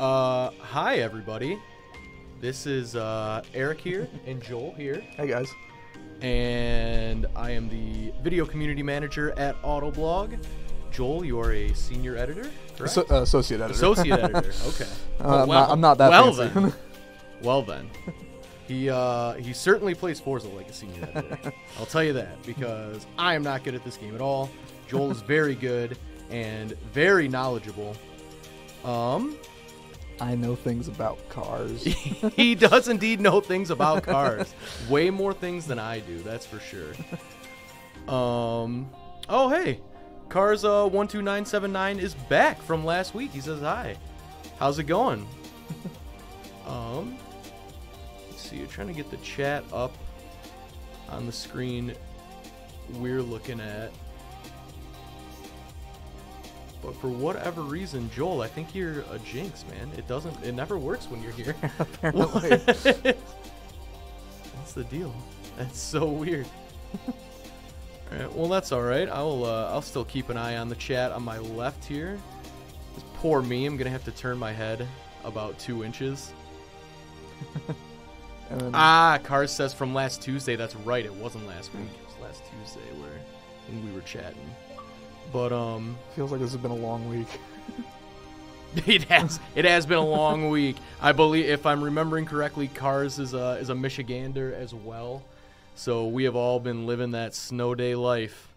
Hi everybody. This is Eric here and Joel here. Hey guys. And I am the video community manager at Autoblog. Joel, you are a senior editor, correct? Associate editor. Associate editor. Okay. I'm not that well fancy. Then. Well then. He certainly plays Forza like a senior editor. I'll tell you that, because I am not good at this game at all. Joel is very good and very knowledgeable. I know things about cars. He does indeed know things about cars. Way more things than I do, that's for sure. Oh hey, Cars 12979 is back from last week. He says hi. How's it going? Let's see, you're trying to get the chat up on the screen we're looking at. But for whatever reason, Joel, I think you're a jinx, man. It never works when you're here. Apparently. What's the deal? That's so weird. Alright, well that's alright. I'll still keep an eye on the chat on my left here. This poor me, I'm gonna have to turn my head about 2 inches. Cars says from last Tuesday. That's right, it wasn't last week. It was last Tuesday when we were chatting. But feels like this has been a long week. It has been a long week. I believe, if I'm remembering correctly, Cars is a Michigander as well. So we have all been living that snow day life.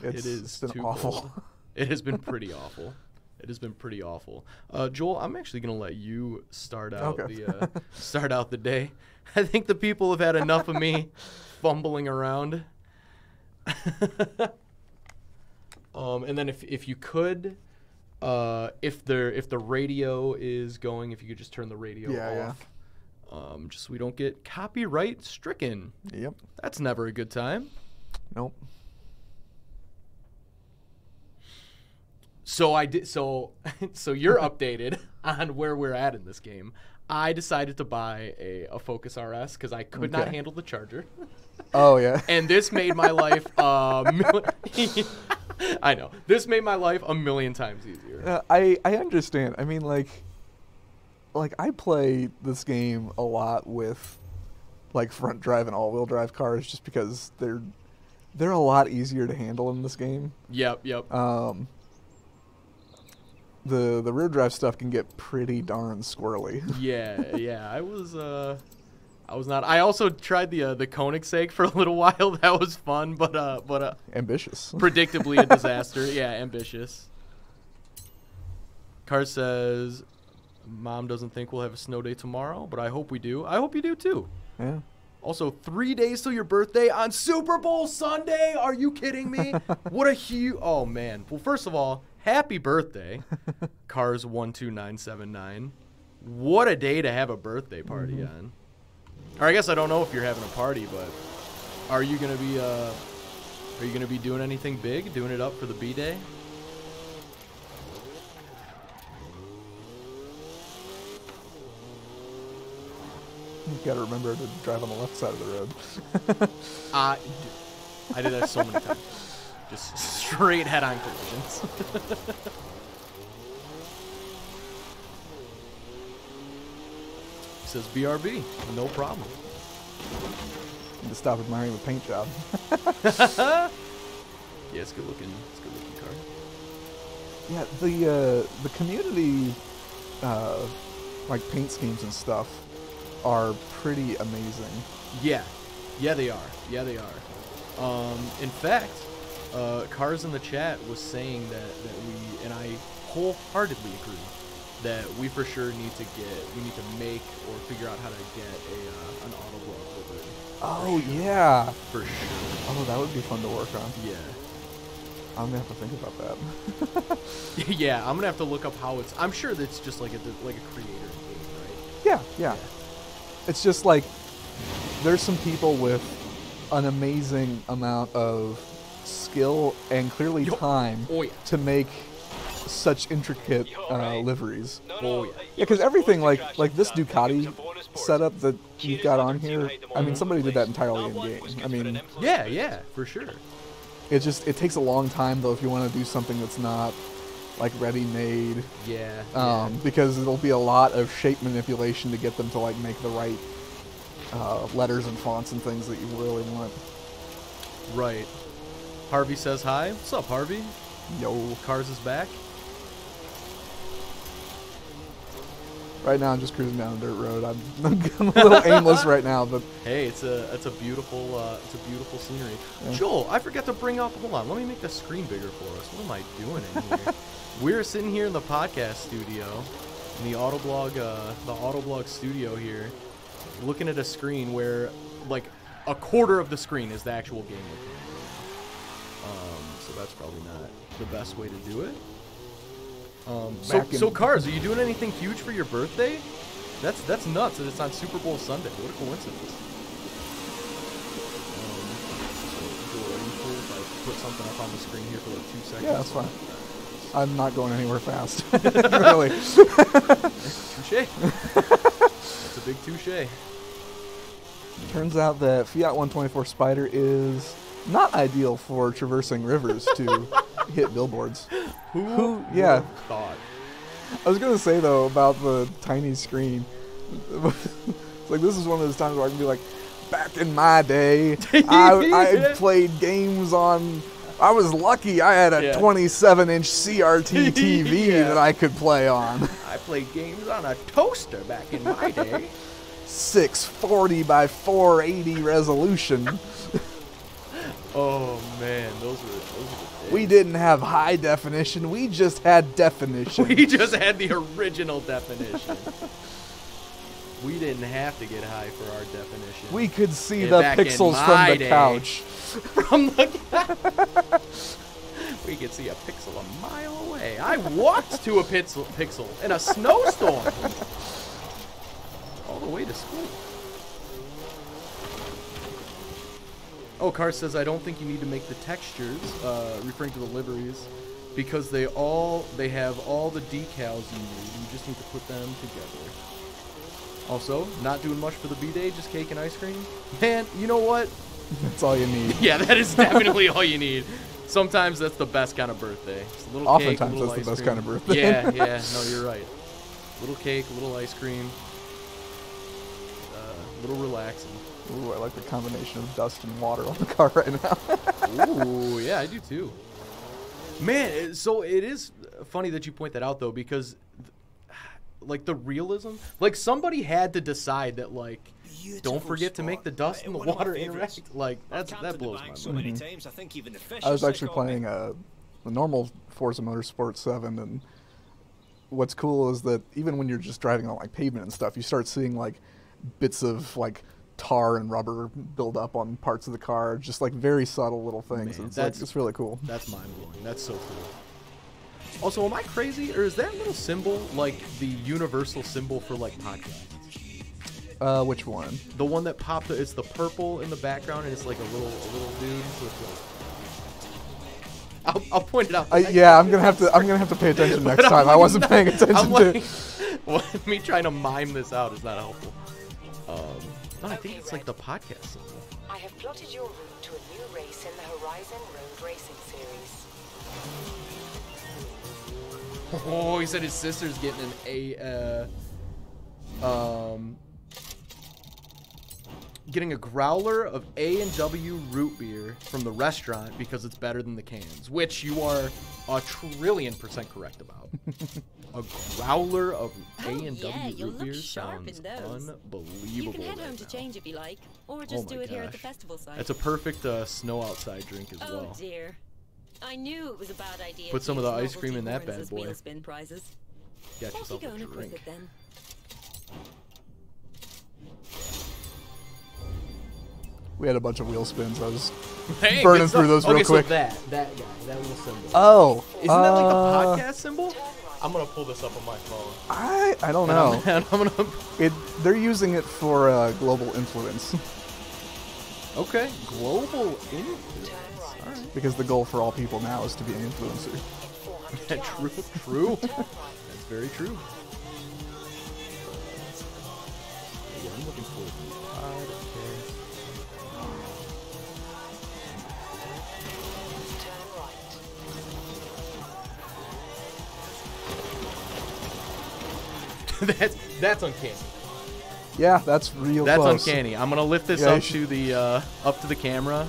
It's been awful. Cold. It has been pretty awful. It has been pretty awful. Joel, I'm actually gonna let you start out start out the day. I think the people have had enough of me fumbling around. And then if you could, if the radio is going, if you could just turn the radio off. Yeah. Just so we don't get copyright stricken. Yep. That's never a good time. Nope. So you're updated on where we're at in this game. I decided to buy a Focus RS because I could not handle the charger. Oh yeah. And this made my life I know. This made my life a million times easier. I understand. I mean, like I play this game a lot with like front drive and all-wheel drive cars just because they're a lot easier to handle in this game. Yep. The rear drive stuff can get pretty darn squirrely. Yeah. I was not. I also tried the Koenigsegg for a little while. That was fun, but ambitious. Predictably a disaster. Yeah, ambitious. Car says, "Mom doesn't think we'll have a snow day tomorrow, but I hope we do. I hope you do too." Yeah. Also, 3 days till your birthday on Super Bowl Sunday. Are you kidding me? What a huge... Oh man. Well, first of all, happy birthday, Cars 12979. What a day to have a birthday party on. Or I guess I don't know if you're having a party, but are you gonna be doing anything big? Doing it up for the B-Day? You gotta remember to drive on the left side of the road. I did that so many times. Just straight head-on collisions. Says BRB, no problem. Need to stop admiring the paint job. Yeah, it's good looking. It's a good looking car. Yeah, the community like paint schemes and stuff are pretty amazing. Yeah, they are. In fact, Cars in the chat was saying that we, and I wholeheartedly agree, that we for sure need to make or figure out how to get an Autoblog livery. Oh yeah, for sure. Oh, that would be fun to work on. Yeah. I'm gonna have to think about that. Yeah, I'm gonna have to look up how it's. I'm sure that's just like a creator thing, right? Yeah. It's just like there's some people with an amazing amount of skill and clearly time to make such intricate liveries. Oh yeah. Yeah, because everything like this Ducati setup that you've got on here, I mean, somebody did that entirely in game. I mean, yeah, for sure. It takes a long time though if you want to do something that's not like ready-made. Yeah. Because it'll be a lot of shape manipulation to get them to like make the right letters and fonts and things that you really want. Right. Harvey says hi. What's up, Harvey? Yo. Cars is back. Right now I'm just cruising down a dirt road. I'm a little aimless right now, but hey, it's a beautiful scenery. Yeah. Joel, I forgot to bring up. Hold on, let me make the screen bigger for us. What am I doing in here? We're sitting here in the podcast studio, in the Autoblog studio here, looking at a screen where like a quarter of the screen is the actual game location. So that's probably not the best way to do it. So Cars, are you doing anything huge for your birthday? That's nuts that it's on Super Bowl Sunday. What a coincidence. So, are you cool if I put something up on the screen here for like 2 seconds? yeah, that's fine. I'm not going anywhere fast. Really. Touche. That's a big touche. Turns out that Fiat 124 Spider is not ideal for traversing rivers to hit billboards. Who yeah. thought? I was gonna say though about the tiny screen. It's like this is one of those times where I can be like, back in my day, I played games on. I was lucky I had a 27-inch CRT TV that I could play on. I played games on a toaster back in my day. 640 by 480 resolution. Oh man, those were the days. We didn't have high definition. We just had definition. We just had the original definition. We didn't have to get high for our definition. We could see the pixels from the couch. From the couch. We could see a pixel a mile away. I walked to a pixel in a snowstorm. All the way to school. Oh, Car says, I don't think you need to make the textures, referring to the liveries, because they have all the decals you need. You just need to put them together. Also, not doing much for the B-Day, just cake and ice cream. Man, you know what? That's all you need. Yeah, that is definitely all you need. Sometimes that's the best kind of birthday. Just a little Oftentimes cake, a little that's ice the best cream. kind of birthday. Yeah, no, you're right. Little cake, a little ice cream. Little relaxing. Ooh, I like the combination of dust and water on the car right now. Ooh, yeah, I do too. Man, so it is funny that you point that out though, because like the realism, like somebody had to decide that like don't forget to make the dust and the water interact. Like that blows my mind. I was actually playing the normal Forza Motorsports 7, and what's cool is that even when you're just driving on like pavement and stuff, you start seeing like bits of like tar and rubber build up on parts of the car, just like very subtle little things. Man, it's really cool. That's mind blowing. That's so cool. Also, am I crazy, or is that little symbol like the universal symbol for like podcasts? Which one? The one that popped. It's the purple in the background, and it's like a little dude with like. I'll point it out. Yeah, I'm gonna have to pay attention next time. I wasn't paying attention to. Well, me trying to mime this out is not helpful. No, I think it's like the podcast symbol. I have plotted your route to a new race in the Horizon Road Racing Series. Oh, he said his sister's getting getting a growler of A&W root beer from the restaurant because it's better than the cans, which you are 1,000,000,000% correct about. A growler of A&W root beer sounds unbelievable. You can head home to change if you like, or just do it here at the festival site. That's a perfect snow outside drink as well. Oh dear. I knew it was a bad idea. Put some of the ice cream in that bad boy. Spin prizes. Got yourself a drink. With it, then? We had a bunch of wheel spins. I was burning through those real quick. So that guy, that little symbol. Oh. Isn't that like the podcast symbol? I'm going to pull this up on my phone. I don't know. They're using it for global influence. Okay. Global influence. All right. Because the goal for all people now is to be an influencer. True. That's very true. Yeah, I'm looking for That's uncanny. Yeah, that's real That's close. uncanny. I'm gonna lift this up to the camera.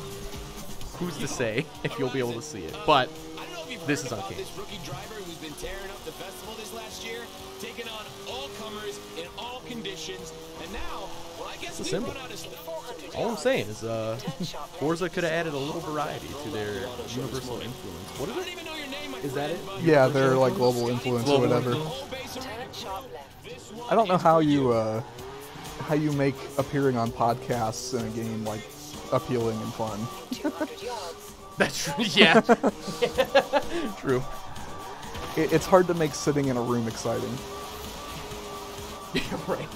Who's to say if you'll be able to see it? But this is uncanny. This rookie driver who's been tearing up the festival this last year, taking on all comers in all conditions, and now, well, I guess it's a symbol. All I'm saying is, Forza could have added a little variety to their universal influence. What is it? Is that it? Yeah, they're like global influence or whatever. I don't know how you make appearing on podcasts in a game like appealing and fun. That's true. Yeah. True. It's hard to make sitting in a room exciting. Yeah, right.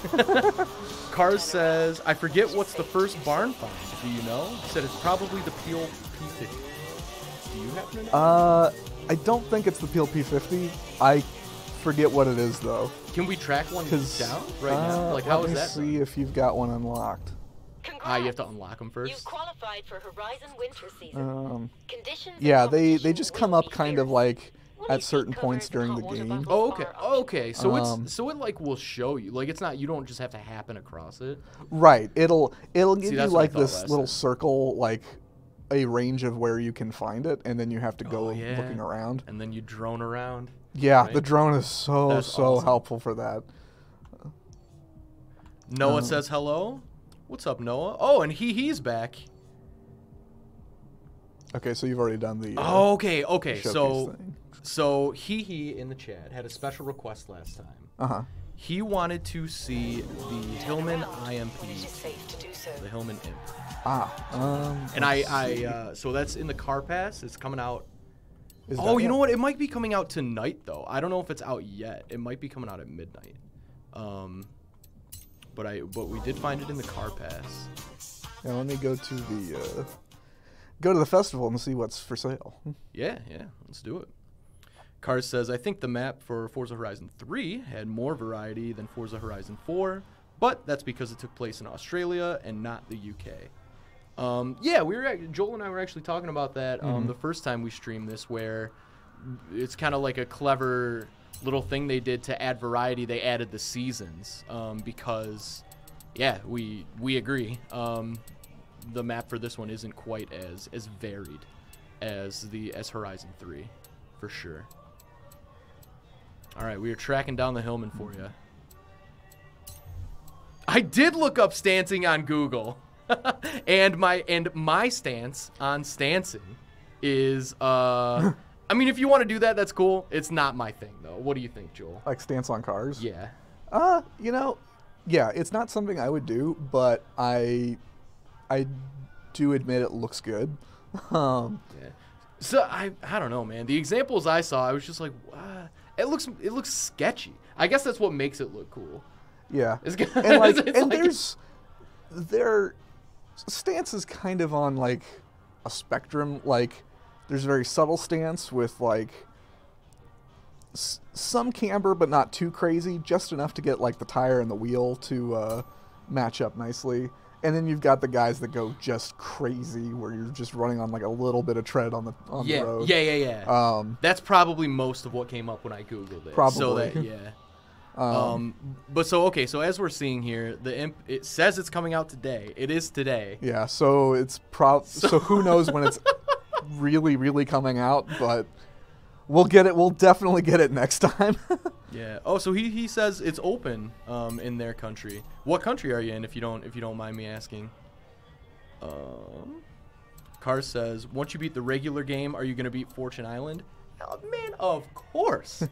Cars says, I forget what's the first barn find. Do you know? He said it's probably the Peel P50. Do you happen to know? I don't think it's the Peel P50. I forget what it is though. Can we track one down right now? Like, how is that? Let me see if you've got one unlocked. You have to unlock them first. You've qualified for Horizon Winter Season. Conditions yeah, they just come up kind of like at certain points during the game. Oh, okay. Okay. So it like will show you. Like, it's not, you don't just have to happen across it. Right. It'll give you like this little time. circle, like a range of where you can find it, and then you have to go looking around. And then you drone around. Yeah, right? the drone is so awesome. helpful for that. Noah says hello. What's up, Noah? Oh, and he's back. Okay, so you've already done the. Okay. Thing. So he in the chat had a special request last time. He wanted to see the Hillman IMP, the Hillman Imp. And so that's in the car pass. It's coming out. You know what? It might be coming out tonight though. I don't know if it's out yet. It might be coming out at midnight. But we did find it in the car pass. Yeah, let me go to the festival and see what's for sale. Yeah, let's do it. Cars says, I think the map for Forza Horizon 3 had more variety than Forza Horizon 4, but that's because it took place in Australia and not the UK. Yeah, Joel and I were actually talking about that the first time we streamed this, where it's kind of like a clever little thing they did to add variety. They added the seasons because, yeah, we agree. The map for this one isn't quite as varied as Horizon 3, for sure. All right, we are tracking down the Hillman for you. I did look up stancing on Google, and my stance on stancing is I mean, if you want to do that, that's cool. It's not my thing though. What do you think, Joel? Like stance on cars? Yeah. Yeah, it's not something I would do, but I do admit it looks good. Yeah. So I don't know, man. The examples I saw, I was just like, it looks sketchy. I guess that's what makes it look cool. Yeah. Their stance is kind of on like a spectrum. Like there's a very subtle stance with like some camber, but not too crazy, just enough to get like the tire and the wheel to match up nicely. And then you've got the guys that go just crazy, where you're just running on like a little bit of tread on the road. Yeah. That's probably most of what came up when I Googled it. Probably. So that, yeah. So as we're seeing here, the Imp, it says it's coming out today. It is today. Yeah. So it's so who knows when it's really, really coming out, but we'll get it. We'll definitely get it next time. Yeah. Oh, so he says it's open in their country. What country are you in, if you don't mind me asking? Cars says, once you beat the regular game, are you going to beat Fortune Island? Oh, man, of course.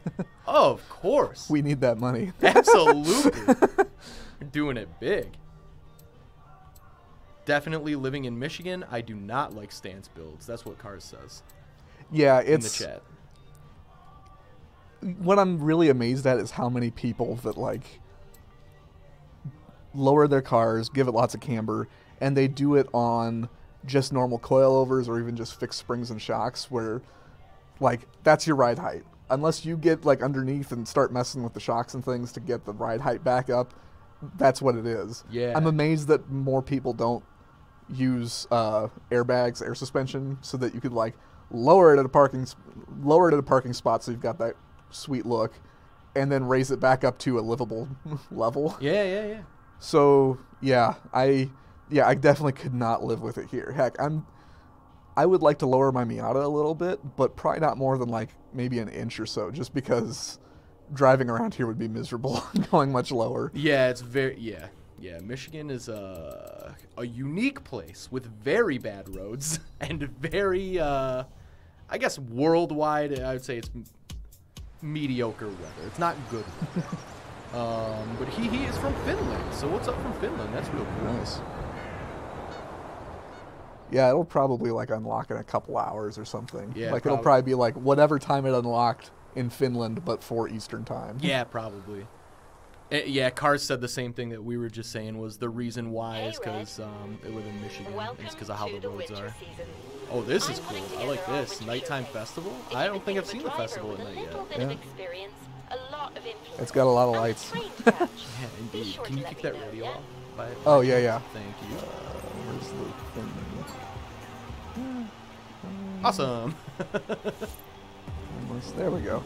Of course. We need that money. Absolutely. We're doing it big. Definitely living in Michigan. I do not like stance builds. That's what Cars says. Yeah, in the chat. What I'm really amazed at is how many people that like lower their cars, give it lots of camber, and they do it on just normal coilovers or even just fixed springs and shocks, where like that's your ride height. Unless you get like underneath and start messing with the shocks and things to get the ride height back up, that's what it is. Yeah. I'm amazed that more people don't use airbags, air suspension, so that you could like lower it at a parking spot so you've got that sweet look, and then raise it back up to a livable level. Yeah. So yeah, I definitely could not live with it here. Heck, I would like to lower my Miata a little bit, but probably not more than like maybe an inch or so, just because driving around here would be miserable going much lower. Yeah, it's very yeah. Michigan is a unique place with very bad roads and very I guess worldwide I would say it's mediocre weather. It's not good weather. But he is from Finland, so what's up from Finland? That's real cool. Nice. Yeah, it'll probably like unlock in a couple hours or something. Yeah, like it'll probably be like whatever time it unlocked in Finland, but for Eastern time. Yeah, probably. Yeah, Cars said the same thing that we were just saying was the reason why is because it was in Michigan. It's because of how the roads are. Oh, this is cool. I like this. Nighttime festival? I don't think I've seen the festival at night yet. Yeah. It's got a lot of lights. Yeah, indeed. Can you kick that radio off? Oh, yeah. Thank you. Where's the thing? Awesome. There we go.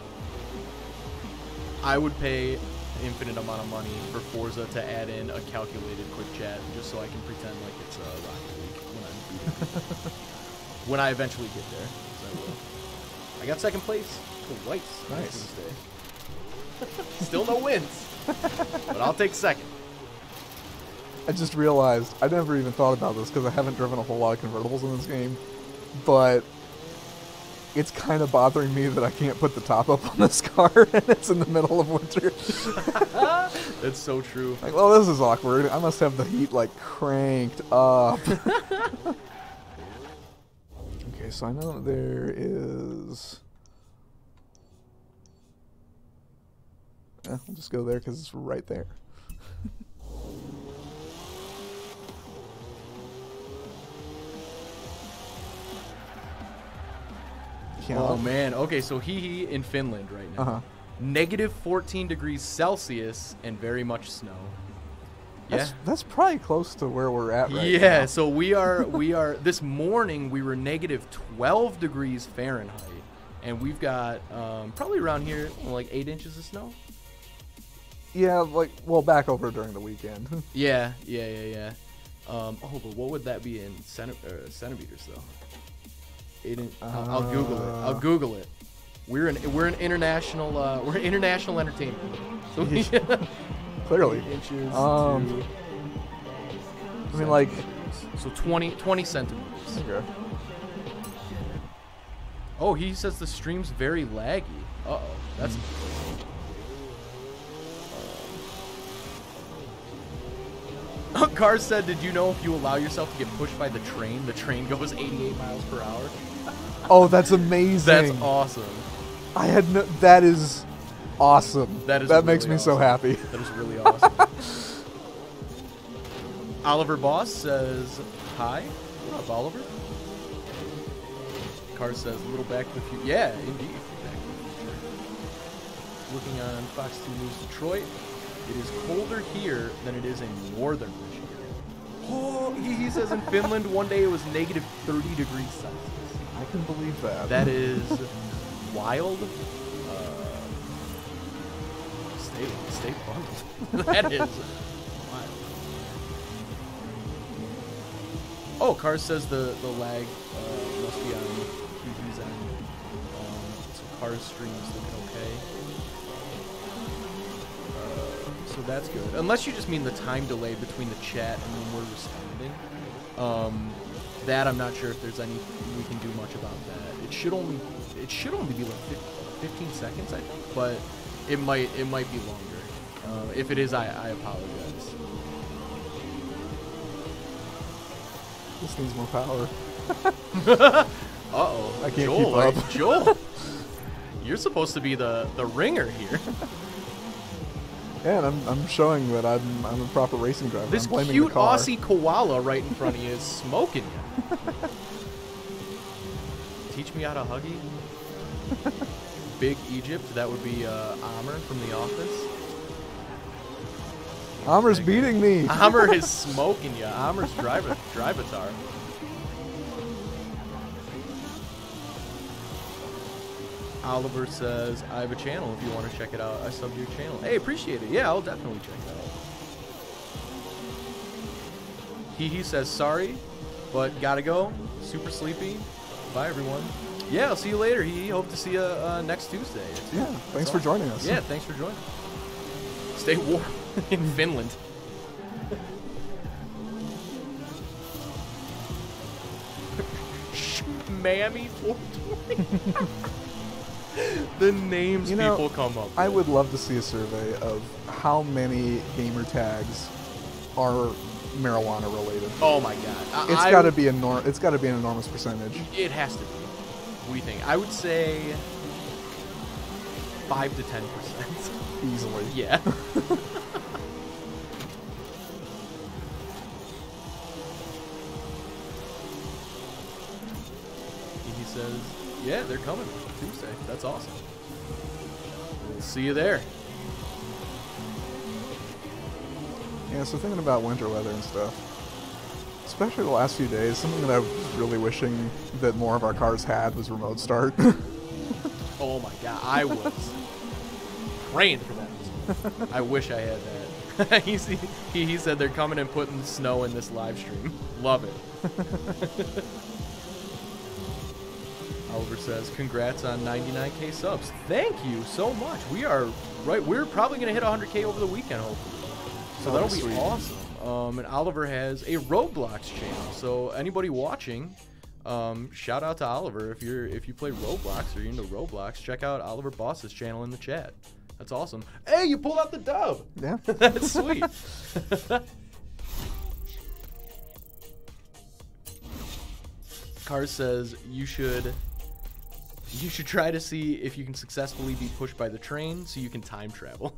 I would pay an infinite amount of money for Forza to add in a calculated quick chat just so I can pretend like it's Rocket League when I'm when I eventually get there. So I will. I got second place twice. Nice. Still no wins, but I'll take second. I just realized I never even thought about this because I haven't driven a whole lot of convertibles in this game, but it's kind of bothering me that I can't put the top up on this car and it's in the middle of winter. That's so true. Like, well, this is awkward. I must have the heat like cranked up. Okay, so I know there is. I'll just go there because it's right there. Oh man, okay, so he in Finland right now. Negative 14 degrees Celsius and very much snow. That's probably close to where we're at right now. Yeah, so we are this morning we were negative 12 degrees Fahrenheit and we've got probably around here like 8 inches of snow. Yeah, like back over during the weekend. Yeah. Oh, but what would that be in centimeters though? I'll Google it. We're an international entertainment. So clearly. Inches I mean, like, so 20 centimeters. Okay. Oh, he says the stream's very laggy. Uh-oh, that's. Cars said, "Did you know if you allow yourself to get pushed by the train goes 88 miles per hour?" Oh, that's amazing. That's awesome. That is awesome. That really makes me so happy. That is really awesome. Oliver Boss says, "Hi." What up, Oliver? Cars says, "A little Back to the Future." Yeah, indeed. Back to the Future. Looking on Fox 2 News Detroit, it is colder here than it is in northern Michigan. Oh, he says in Finland one day it was negative 30 degrees Celsius. I can believe that. That is wild. Stay bundled. That is wild. Oh, Cars says the lag must be on QB's end. So Cars streams looking okay. So that's good. Unless you just mean the time delay between the chat and when we're responding. That I'm not sure if there's any we can do much about that. It should only be like 15 seconds, I think, but it might be longer. If it is, I apologize. This needs more power. Uh-oh. I can't Joel, keep up. Joel, you're supposed to be the ringer here. Yeah, and I'm showing that I'm a proper racing driver. This I'm blaming cute the car. Aussie koala right in front of you is smoking you. Teach me how to huggy. Big Egypt, that would be Amr from The Office. Amr's beating me. Amr is smoking you. Amr's drive-a-tar. Oliver says, I have a channel if you want to check it out. I subbed your channel. Hey, appreciate it. Yeah, I'll definitely check it out. He says, sorry, but gotta go. Super sleepy. Bye, everyone. Yeah, I'll see you later. Hope to see you next Tuesday. Yeah, thanks for joining us. Yeah, thanks for joining. Stay warm in Finland. Mammy 420. The names people come up with. I would love to see a survey of how many gamer tags are marijuana related. Oh my god. It's got to be it's got to be an enormous percentage. It has to be. We think. I would say 5 to 10%. Easily. Yeah. He says, yeah, they're coming Tuesday. That's awesome. We'll see you there. Yeah, so thinking about winter weather and stuff, especially the last few days, something that I was really wishing that more of our cars had was remote start. Oh my god, I was praying for that. I wish I had that. he said they're coming and putting snow in this live stream. Love it. Oliver says, congrats on 99K subs. Thank you so much. We're probably going to hit 100K over the weekend, hopefully. So that'll be sweet. Awesome. And Oliver has a Roblox channel. So anybody watching, shout out to Oliver. If you play Roblox or you're into Roblox, check out Oliver Boss's channel in the chat. That's awesome. Hey, you pulled out the dub. Yeah. That's sweet. Cars says you should try to see if you can successfully be pushed by the train so you can time travel.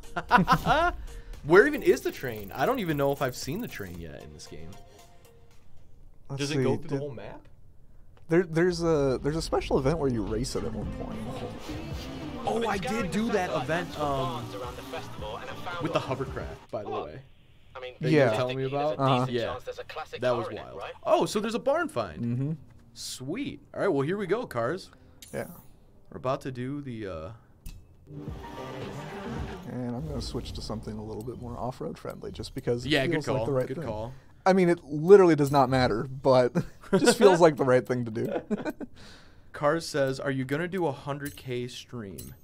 Where even is the train? I don't even know if I've seen the train yet in this game. Does it go through the whole map? There's a special event where you race it at one point. Oh, I did do that event with the hovercraft, by the way. That you were telling me about? Yeah, that was wild. Oh, so there's a barn find. Mm-hmm. Sweet. All right, well, here we go, Cars. Yeah. We're about to do the... And I'm going to switch to something a little bit more off-road friendly, just because it good feels call. like the right Good thing. call. I mean, it literally does not matter, but it just feels like the right thing to do. Cars says, are you going to do a 100K stream?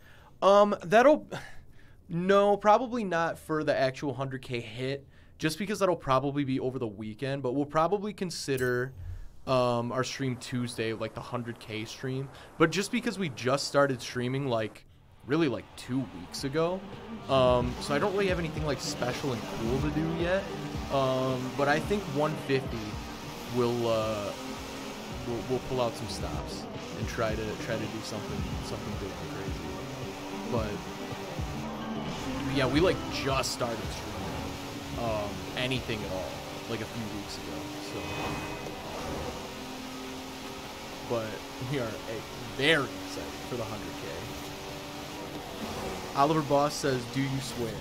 No, probably not for the actual 100K hit, just because that'll probably be over the weekend, but we'll probably consider our stream Tuesday, like the 100K stream. But just because we just started streaming, really 2 weeks ago, so I don't really have anything special and cool to do yet. But I think 150 we'll pull out some stops and try to do something big and crazy. But yeah, we just started streaming anything at all a few weeks ago. So, but we are very excited for the 100K. Oliver Boss says, do you swear?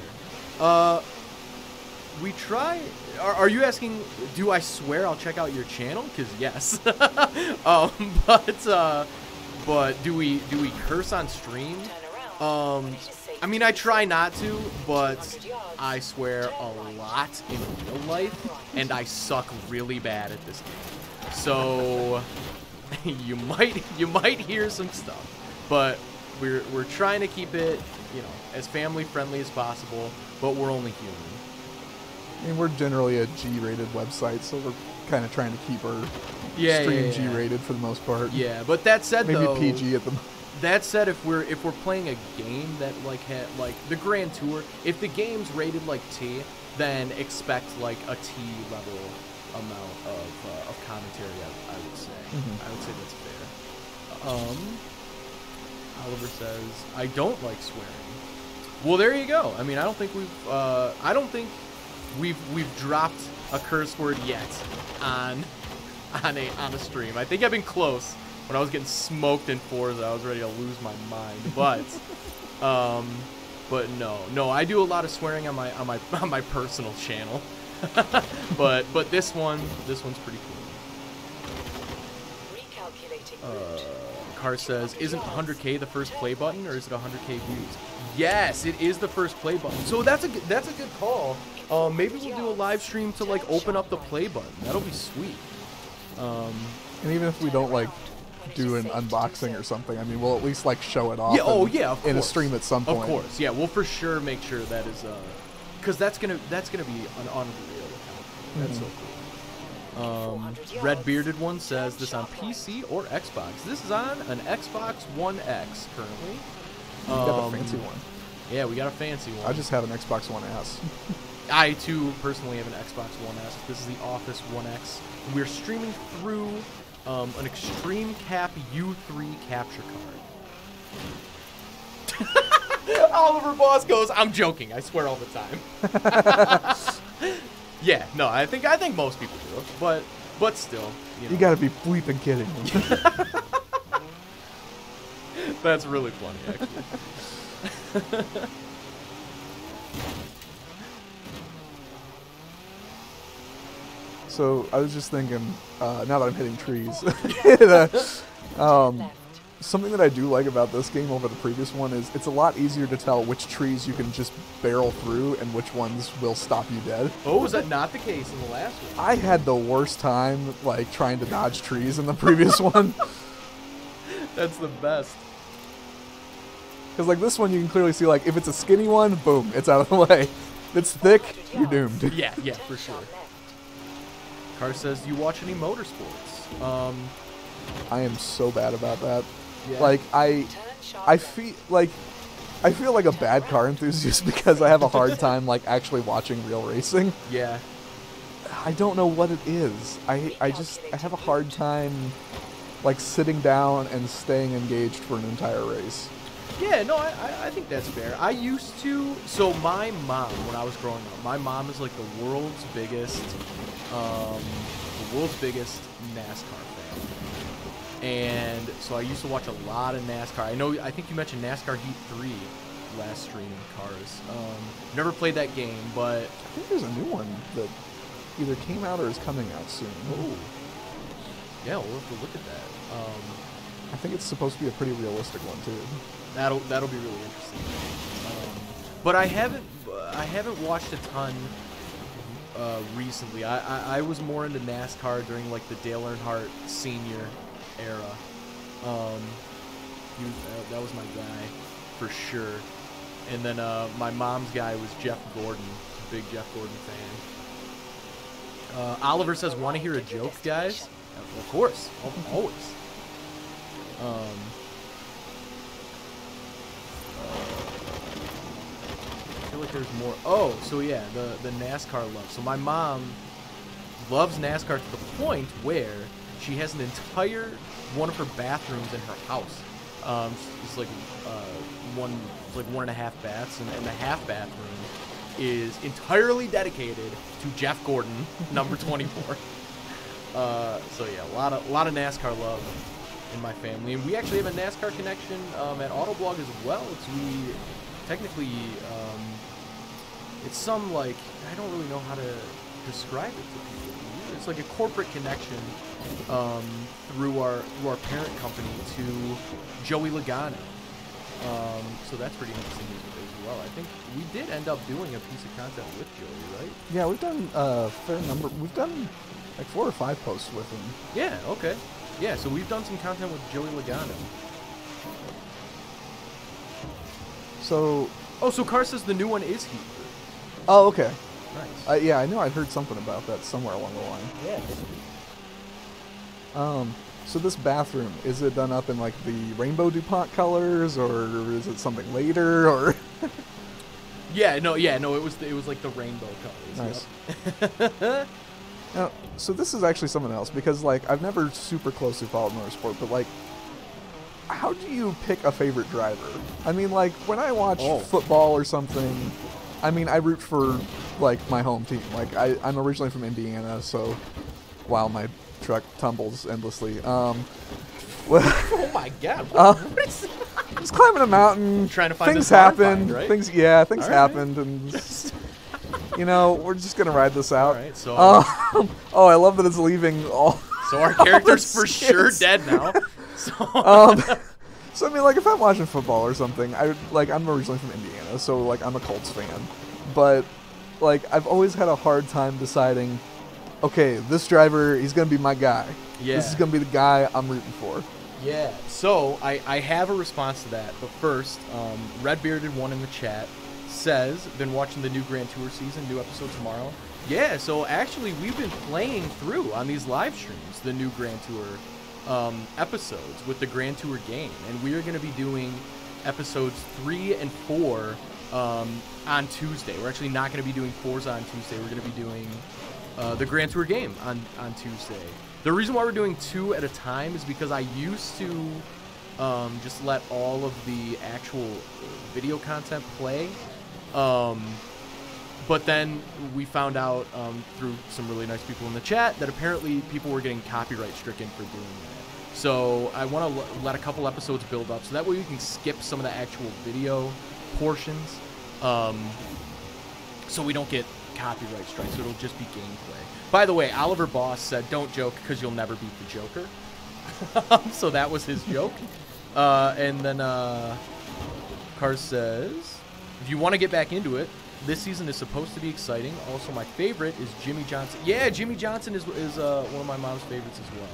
We try. Are you asking, do I swear I'll check out your channel? Because yes. But do we curse on stream? I mean, I try not to, but I swear a lot in real life, and I suck really bad at this game. So you might hear some stuff, but we're trying to keep it, as family friendly as possible, but we're only human. I mean, we're generally a G-rated website, so we're kind of trying to keep our stream G-rated for the most part. Yeah, but that said, maybe though, PG at the. That said, if we're playing a game that had the Grand Tour, if the game's rated T, then expect a T level amount of commentary. I would say. I would say that's fair. Oliver says, I don't like swearing. Well, there you go. I mean, I don't think we've dropped a curse word yet on a stream. I think I've been close. When I was getting smoked in Forza, I was ready to lose my mind. But no, I do a lot of swearing on my personal channel. but this one's pretty cool. Car says, isn't 100K the first play button, or is it 100K views? Yes, it is the first play button. So that's a good call. Maybe we'll do a live stream to like open up the play button. That'll be sweet. And even if we don't like do an unboxing or something, I mean, we'll at least like show it off. Yeah. Oh yeah. Of course. In a stream at some point. Of course. Yeah. We'll for sure make sure that is because that's gonna be an unreal account. That's so cool. Red Bearded One says this on PC or Xbox. This is on an Xbox One X currently. We got the fancy one. Yeah, we got a fancy one. I just have an Xbox One S. I too personally have an Xbox One S. This is the Office One X. We're streaming through an Extreme Cap U3 capture card. Oliver Boss goes, I'm joking. I swear all the time. Yeah, no, I think most people do, but still, you gotta be bleeping kidding me. That's really funny, actually. So I was just thinking, now that I'm hitting trees, something that I do like about this game over the previous one is it's a lot easier to tell which trees you can just barrel through and which ones will stop you dead. Oh, is that not the case in the last one? I had the worst time like trying to dodge trees in the previous one. That's the best. Because like this one you can clearly see like if it's a skinny one, boom, it's out of the way. If it's thick, you're doomed. Yeah, for sure. Car says, do you watch any motorsports? I am so bad about that. Yeah. Like I feel like a bad car enthusiast because I have a hard time like actually watching real racing. Yeah. I don't know what it is. I have a hard time like sitting down and staying engaged for an entire race. Yeah, no, I think that's fair. I used to. So my mom, when I was growing up, my mom is like the world's biggest NASCAR fan. And so I used to watch a lot of NASCAR. I think you mentioned NASCAR Heat 3 last stream in Cars. Never played that game, but I think there's a new one that either came out or is coming out soon. Oh. Yeah, we'll have to look at that. I think it's supposed to be a pretty realistic one too. That'll be really interesting. But I haven't watched a ton recently. I was more into NASCAR during like the Dale Earnhardt Sr. era. That was my guy for sure. And then my mom's guy was Jeff Gordon, big Jeff Gordon fan. Oliver says, "Want to hear a joke, guys?" Of course, always. I feel like there's more. Oh, so yeah, the NASCAR love. So my mom loves NASCAR to the point where she has an entire one of her bathrooms in her house. It's like 1.5 baths, and the half bathroom is entirely dedicated to Jeff Gordon, number 24. So yeah, a lot of NASCAR love in my family, and we actually have a NASCAR connection at Autoblog as well. It's some like, I don't really know how to describe it to people. It's like a corporate connection through our parent company to Joey Logano. So that's pretty interesting as well. I think we did end up doing a piece of content with Joey, right? Yeah, we've done a fair number. We've done like 4 or 5 posts with him. Yeah, okay. Yeah, so we've done some content with Joey Logano. So... Oh, so Car says the new one is Heat. Oh, okay. Nice. Yeah, I know I'd heard something about that somewhere along the line. Yeah. So this bathroom, is it done up in like the rainbow DuPont colors, or is it something later, or? No, it was like the rainbow colors. Nice. Yep. Now, so this is actually something else, because like I've never super closely followed motorsport, but like, how do you pick a favorite driver? I mean, like when I watch football or something, I mean, I root for like my home team. Like I'm originally from Indiana, so while my truck tumbles endlessly. Oh my God! Just climbing a mountain. Trying to find things happened. Right? Things happened, and you know, we're just gonna ride this out. All right, so. I love that it's leaving all. So our character's for sure dead now. So I mean, like if I'm watching football or something, I'm originally from Indiana, so like I'm a Colts fan, but like I've always had a hard time deciding, okay, this driver, he's gonna be my guy. Yeah. This is gonna be the guy I'm rooting for. Yeah. So I have a response to that, but first, Red Bearded one in the chat says, been watching the new Grand Tour season, new episode tomorrow. Yeah, so actually we've been playing through on these live streams the new Grand Tour episodes with the Grand Tour game, and we are going to be doing episodes 3 and 4 on Tuesday. We're actually not going to be doing Forza on Tuesday. We're going to be doing the Grand Tour game on Tuesday. The reason why we're doing 2 at a time is because I used to just let all of the actual video content play. But then we found out through some really nice people in the chat that apparently people were getting copyright stricken for doing that. So I want to let a couple episodes build up so that way we can skip some of the actual video portions, so we don't get copyright strikes. So it'll just be gameplay. By the way, Oliver Boss said, "Don't joke because you'll never beat the Joker." So that was his joke. And then Cars says, "If you want to get back into it, this season is supposed to be exciting. Also, my favorite is Jimmy Johnson." Yeah, Jimmy Johnson is one of my mom's favorites as well.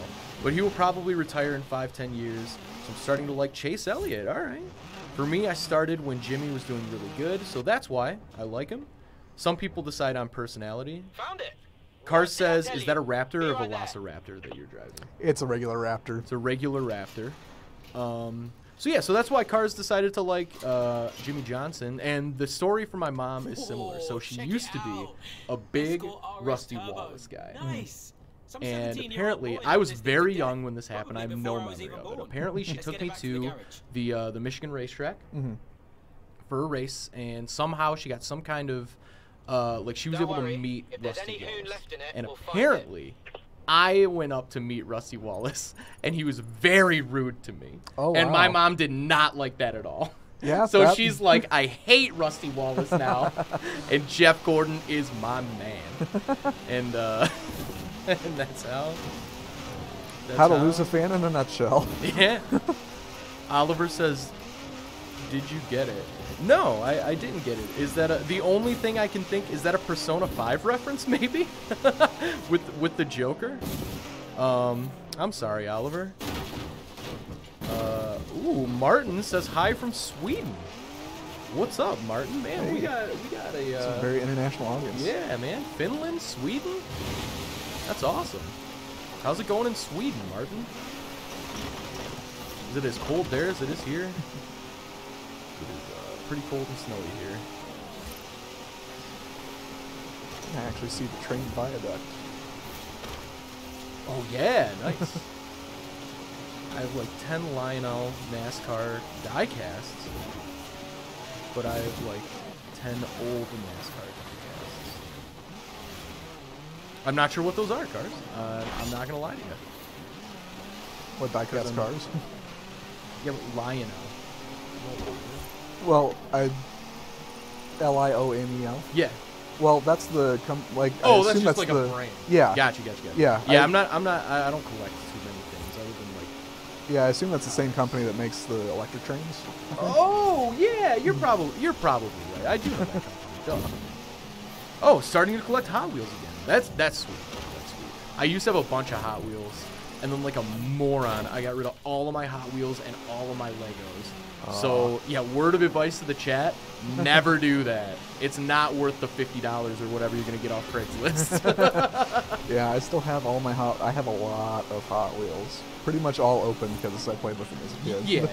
But he will probably retire in 5-10 years. So I'm starting to like Chase Elliott. All right. For me, I started when Jimmy was doing really good, so that's why I like him. Some people decide on personality. Found it. Cars says, "Is that a Raptor or a Velociraptor that you're driving?" It's a regular Raptor. It's a regular Raptor. So yeah, so that's why Cars decided to like Jimmy Johnson, and the story for my mom is similar. So she used to be a big Rusty Wallace guy. Nice. And apparently, I was very young when this happened. I have no memory of it. Apparently, she took me to the Michigan racetrack for a race, and somehow she got some kind of like she was able to meet Rusty Wallace. And apparently, I went up to meet Rusty Wallace, and he was very rude to me. Oh, and wow. my mom did not like that at all. Yeah. So she's like, "I hate Rusty Wallace now," and Jeff Gordon is my man. And and that's how. How to lose a fan in a nutshell. Yeah. Oliver says, "Did you get it?" No, I didn't get it. Is that the only thing I can think? Is that a Persona 5 reference, maybe? with the Joker? I'm sorry, Oliver. Ooh, Martin says hi from Sweden. What's up, Martin? Man, we got a It's a very international audience. yeah, man. Finland, Sweden. That's awesome. How's it going in Sweden, Martin? Is it as cold there as it is here? It is pretty cold and snowy here. I can actually see the train viaduct. Oh yeah, nice. I have like 10 Lionel NASCAR die casts, but I have like 10 old NASCAR die casts. I'm not sure what those are, Cars. I'm not gonna lie to you. What diecast cars? Yeah, but Lionel. Well, Lionel. Yeah. Well, that's the I Oh, that's assume just that's like the, a brand. Yeah. Gotcha. Yeah. Yeah, I don't collect too many things other than like. Yeah, I assume that's the same company that makes the electric trains. I think. Oh yeah, you're probably right. I do know that company. Duh. Oh, starting to collect Hot Wheels again. That's sweet. That's sweet. I used to have a bunch of Hot Wheels, and then like a moron, I got rid of all of my Hot Wheels and all of my Legos. So yeah, word of advice to the chat: never do that. It's not worth the $50 or whatever you're gonna get off Craigslist. Yeah, I still have all my I have a lot of Hot Wheels. Pretty much all open because I played with them as a kid. Yeah,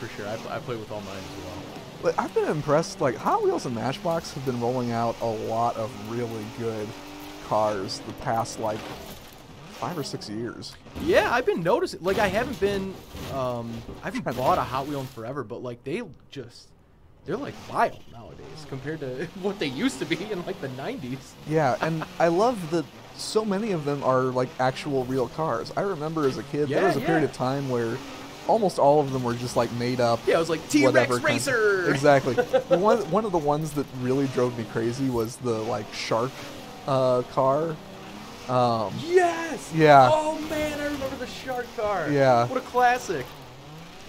for sure. I play with all mine as well. But I've been impressed. Like Hot Wheels and Matchbox have been rolling out a lot of really good cars the past like 5 or 6 years. Yeah, I've been noticing. Like, I haven't bought a Hot Wheel in forever, but like they're like wild nowadays compared to what they used to be in like the 90s. Yeah, and I love that so many of them are like actual real cars. I remember as a kid, there was a period of time where almost all of them were just like made up. Yeah, it was like T-Rex Racer. Exactly. One of the ones that really drove me crazy was the like shark car. Yes! Yeah. Oh, man, I remember the shark car. Yeah. What a classic.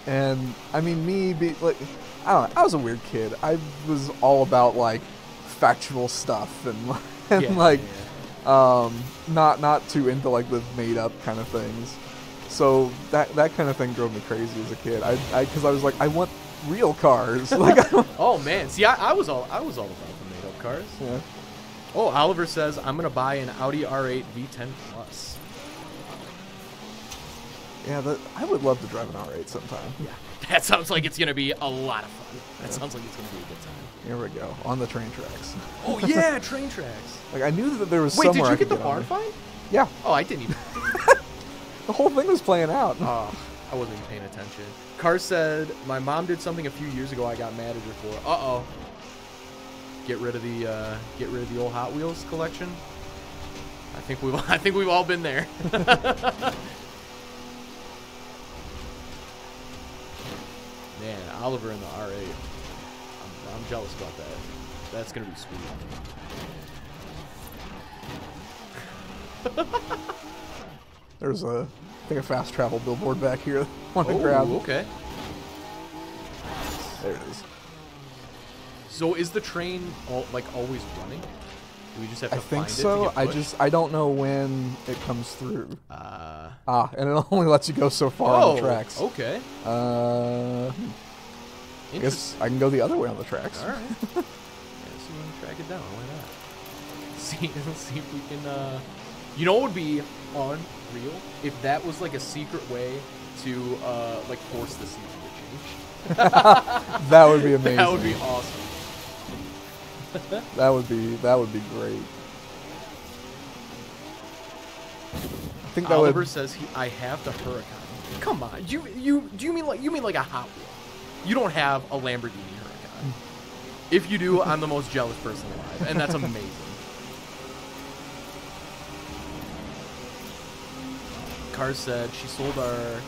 And, I mean, I don't know, I was a weird kid. I was all about, like, factual stuff and not too into, like, the made-up kind of things. So that kind of thing drove me crazy as a kid. Because I was like, I want real cars. Like, oh, man. See, I was all about the made-up cars. Yeah. Oh, Oliver says, I'm going to buy an Audi R8 V10 Plus. Yeah, I would love to drive an R8 sometime. Yeah, that sounds like it's going to be a lot of fun. That sounds like it's going to be a good time. Here we go, on the train tracks. Oh, yeah, train tracks. Like, I knew that there was Wait, somewhere did you I could get the barn on there. find? Yeah. Oh, I didn't even. The whole thing was playing out. Oh, I wasn't even paying attention. Car said, my mom did something a few years ago I got mad at her for. Uh-oh. Get rid of the old Hot Wheels collection. I think we've all been there. Man, Oliver in the R8. I'm jealous about that. That's gonna be sweet. There's I think a fast travel billboard back here. I want to grab. Okay. There it is. So is the train always running? Do we just have to I think find so. it to get pushed? I don't know when it comes through. And it only lets you go so far on the tracks. Okay. I guess I can go the other way on the tracks. All right. Yeah, see if we can track it down. Why not? See if we can. You know what would be unreal if that was like a secret way to like force the season to change. That would be amazing. That would be awesome. That would be great. I think that Oliver would. says I have the Huracan. Come on, do you mean like a Hot Wheel? You don't have a Lamborghini Huracan. If you do, I'm the most jealous person alive, and that's amazing. Car said she sold our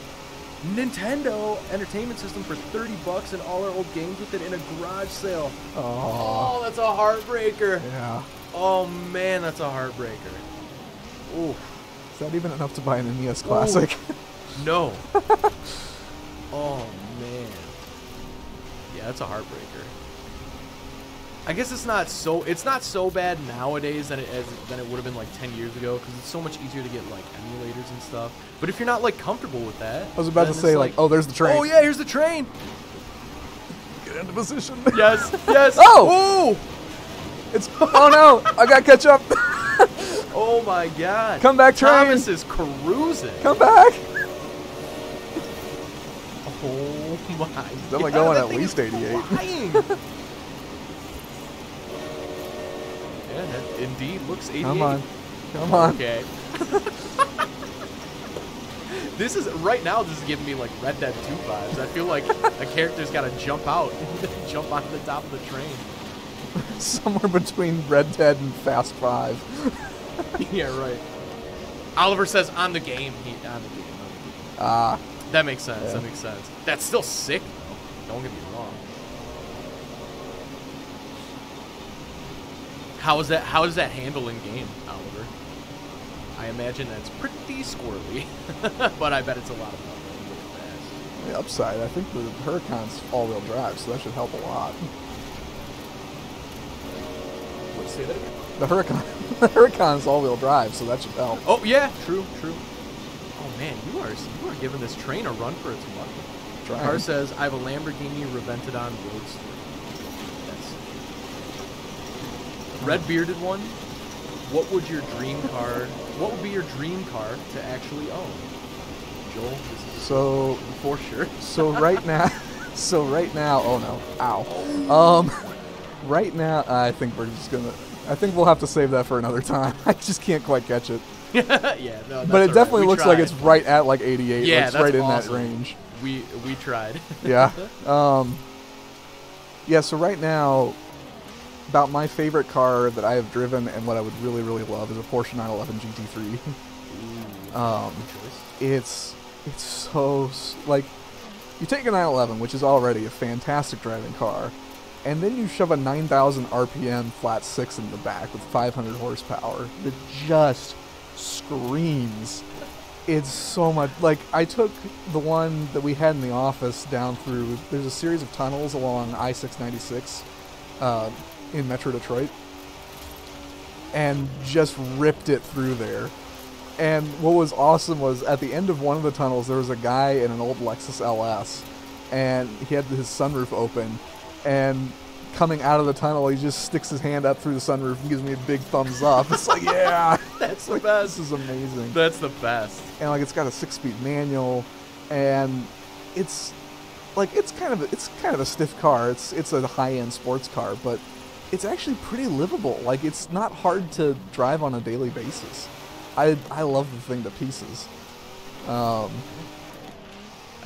Nintendo Entertainment System for $30 and all our old games with it in a garage sale. Oh, that's a heartbreaker. Yeah. Oh man, that's a heartbreaker. Ooh. Is that even enough to buy an NES Classic? No. Oh man. Yeah, that's a heartbreaker. I guess it's not so bad nowadays than it would have been like 10 years ago because it's so much easier to get like emulators and stuff. But if you're not like comfortable with that, I was about to say like, oh, there's the train. Oh yeah, here's the train. Get into position. Yes, yes. Oh! It's oh no! I gotta catch up. Oh my God! Come back, train. Thomas is cruising. Come back. Oh my! It's only going at least 88. Yeah, that indeed looks 88. Come on. Okay. This is right now. This is giving me like Red Dead 2 vibes. I feel like a character's got to jump out, jump onto the top of the train. Somewhere between Red Dead and Fast 5. Yeah, right. Oliver says on the game. On the game. That makes sense. Yeah. That makes sense. That's still sick, though. Don't get me wrong. How is that handle in game, Oliver? I imagine that's pretty squirrely, but I bet it's a lot of fun. The upside, I think the Huracan's all-wheel drive, so that should help a lot. Let's say that again. The Huracan's all-wheel drive, so that should help. Oh yeah, true. Oh man, you are giving this train a run for its money. The car says I have a Lamborghini Reventadon Roadster. Red bearded one. What would be your dream car to actually own? Joel, this is for sure. So right now, oh no, ow. Right now, I think we'll have to save that for another time. I just can't quite catch it. Yeah, no. But it definitely looks like it's right at like 88. Yeah, it's that's right in awesome. that range. We tried. Yeah. Yeah. So right now, about my favorite car that I have driven and what I would really, really love is a Porsche 911 GT3. It's so like you take a 911, which is already a fantastic driving car, and then you shove a 9,000 RPM flat six in the back with 500 horsepower. It just screams. It's so much. Like, I took the one that we had in the office down through, there's a series of tunnels along I-696 in Metro Detroit, and just ripped it through there. And what was awesome was at the end of one of the tunnels, there was a guy in an old Lexus LS, and he had his sunroof open, and coming out of the tunnel, he just sticks his hand up through the sunroof and gives me a big thumbs up. It's like, yeah, that's the best. This is amazing. That's the best. And like, it's got a 6-speed manual, and it's like, it's kind of a stiff car. It's a high-end sports car, but it's actually pretty livable. Like, it's not hard to drive on a daily basis. I love the thing to pieces. That's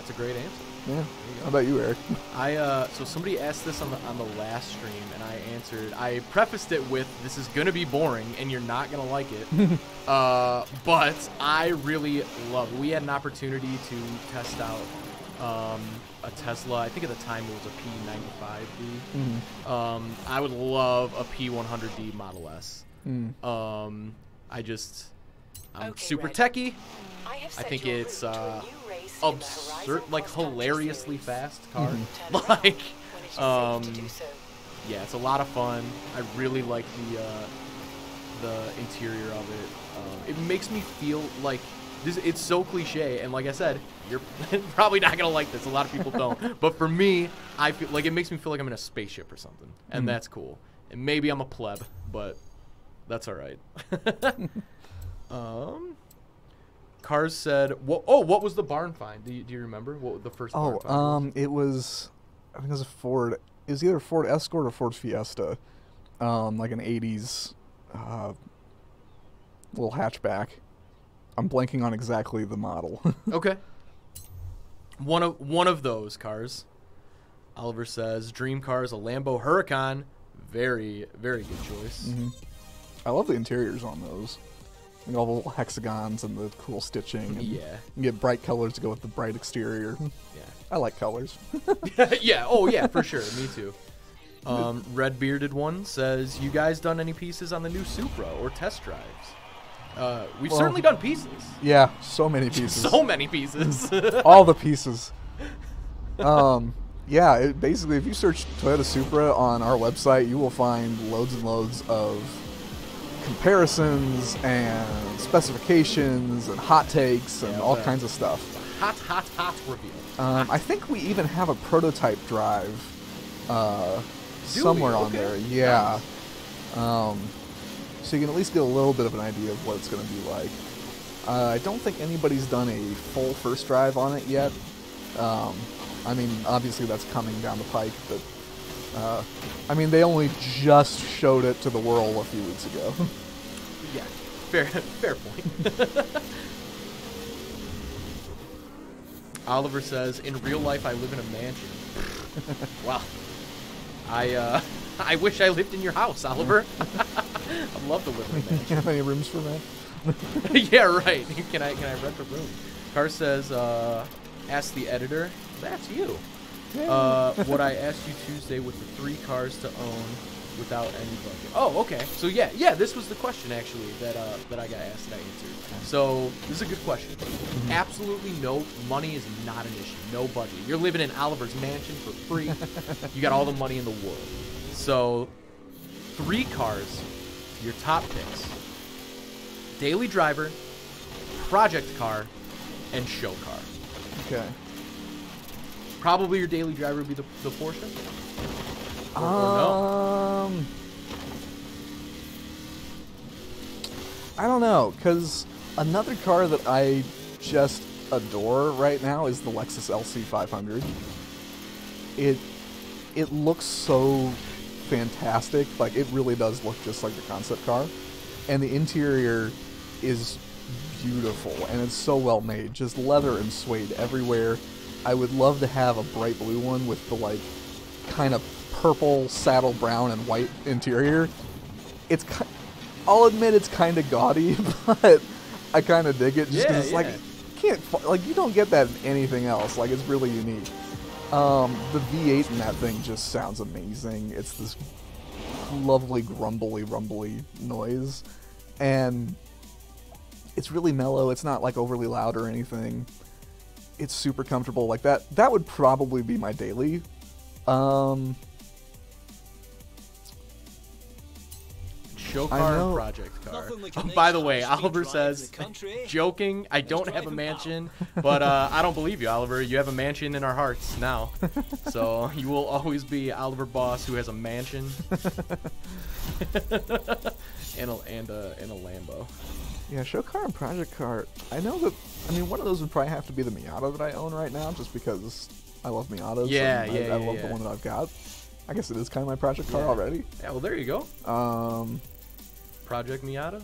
a great answer. Yeah. How about you, Eric? So somebody asked this on the last stream, and I answered. I prefaced it with, "This is gonna be boring, and you're not gonna like it." But I really love. We had an opportunity to test out a Tesla. I think at the time it was a P95D. Mm-hmm. I would love a P100D Model S. Mm. I'm super techie. I think it's absurd, like hilariously fast car. Mm-hmm. Like, yeah, it's a lot of fun. I really like the interior of it. It makes me feel like this. It's so cliche, and like I said, you're probably not gonna like this. A lot of people don't, but for me, I feel like it makes me feel like I'm in a spaceship or something, and that's cool. And maybe I'm a pleb, but that's all right. Cars said, what was the barn find? Do you remember what the first barn find was? It was, I think it was a Ford. It was either a Ford Escort or Ford Fiesta, like an 80s little hatchback. I'm blanking on exactly the model. Okay. One of those cars. Oliver says, dream car is a Lambo Huracan. Very, very good choice. Mm-hmm. I love the interiors on those. And all the little hexagons and the cool stitching. And yeah. You get bright colors to go with the bright exterior. Yeah. I like colors. Yeah. Oh, yeah, for sure. Me too. Red Bearded One says, you guys done any pieces on the new Supra or test drives? We've certainly done pieces. Yeah, so many pieces. So many pieces. All the pieces. Yeah, basically, if you search Toyota Supra on our website, you will find loads and loads of comparisons and specifications and hot takes and all kinds of stuff. Hot review. I think we even have a prototype drive somewhere on there. Yeah. Nice. So you can at least get a little bit of an idea of what it's going to be like. I don't think anybody's done a full first drive on it yet. I mean, obviously that's coming down the pike, but I mean, they only just showed it to the world a few weeks ago. Yeah, fair point. Oliver says, in real life, I live in a mansion. Wow. I wish I lived in your house, Oliver. I'd love to live in a mansion. You have any rooms for that? Yeah, right. Can I rent a room? Car says, ask the editor. That's you. Yeah. What I asked you Tuesday with the 3 cars to own without any budget. Oh, okay. So yeah, this was the question actually that I got asked that I answered. So this is a good question. Mm-hmm. Absolutely no money is not an issue. No budget. You're living in Oliver's mansion for free. You got all the money in the world. So 3 cars, your top picks: daily driver, project car, and show car. Okay. Probably your daily driver would be the Porsche? Or no? I don't know, because another car that I just adore right now is the Lexus LC500. It looks so fantastic. Like, it really does look just like the concept car. And the interior is beautiful, and it's so well made. Just leather and suede everywhere. I would love to have a bright blue one with the, like, kind of purple, saddle brown, and white interior. It's, I'll admit it's kind of gaudy, but I kind of dig it. Just because it's like, you don't get that in anything else. Like, it's really unique. The V8 in that thing just sounds amazing. It's this lovely, rumbly noise. And it's really mellow. It's not like overly loud or anything. It's super comfortable. Like that would probably be my daily. Show car and project car. By the way, Oliver says, joking, I don't have a mansion, but I don't believe you, Oliver. You have a mansion in our hearts now. So you will always be Oliver Boss, who has a mansion and a Lambo. Yeah, show car and project car. I know that. I mean, one of those would probably have to be the Miata that I own right now, just because I love Miatas. Yeah, I love the one that I've got. I guess it is kind of my project car already. Yeah, well, there you go. Project Miata?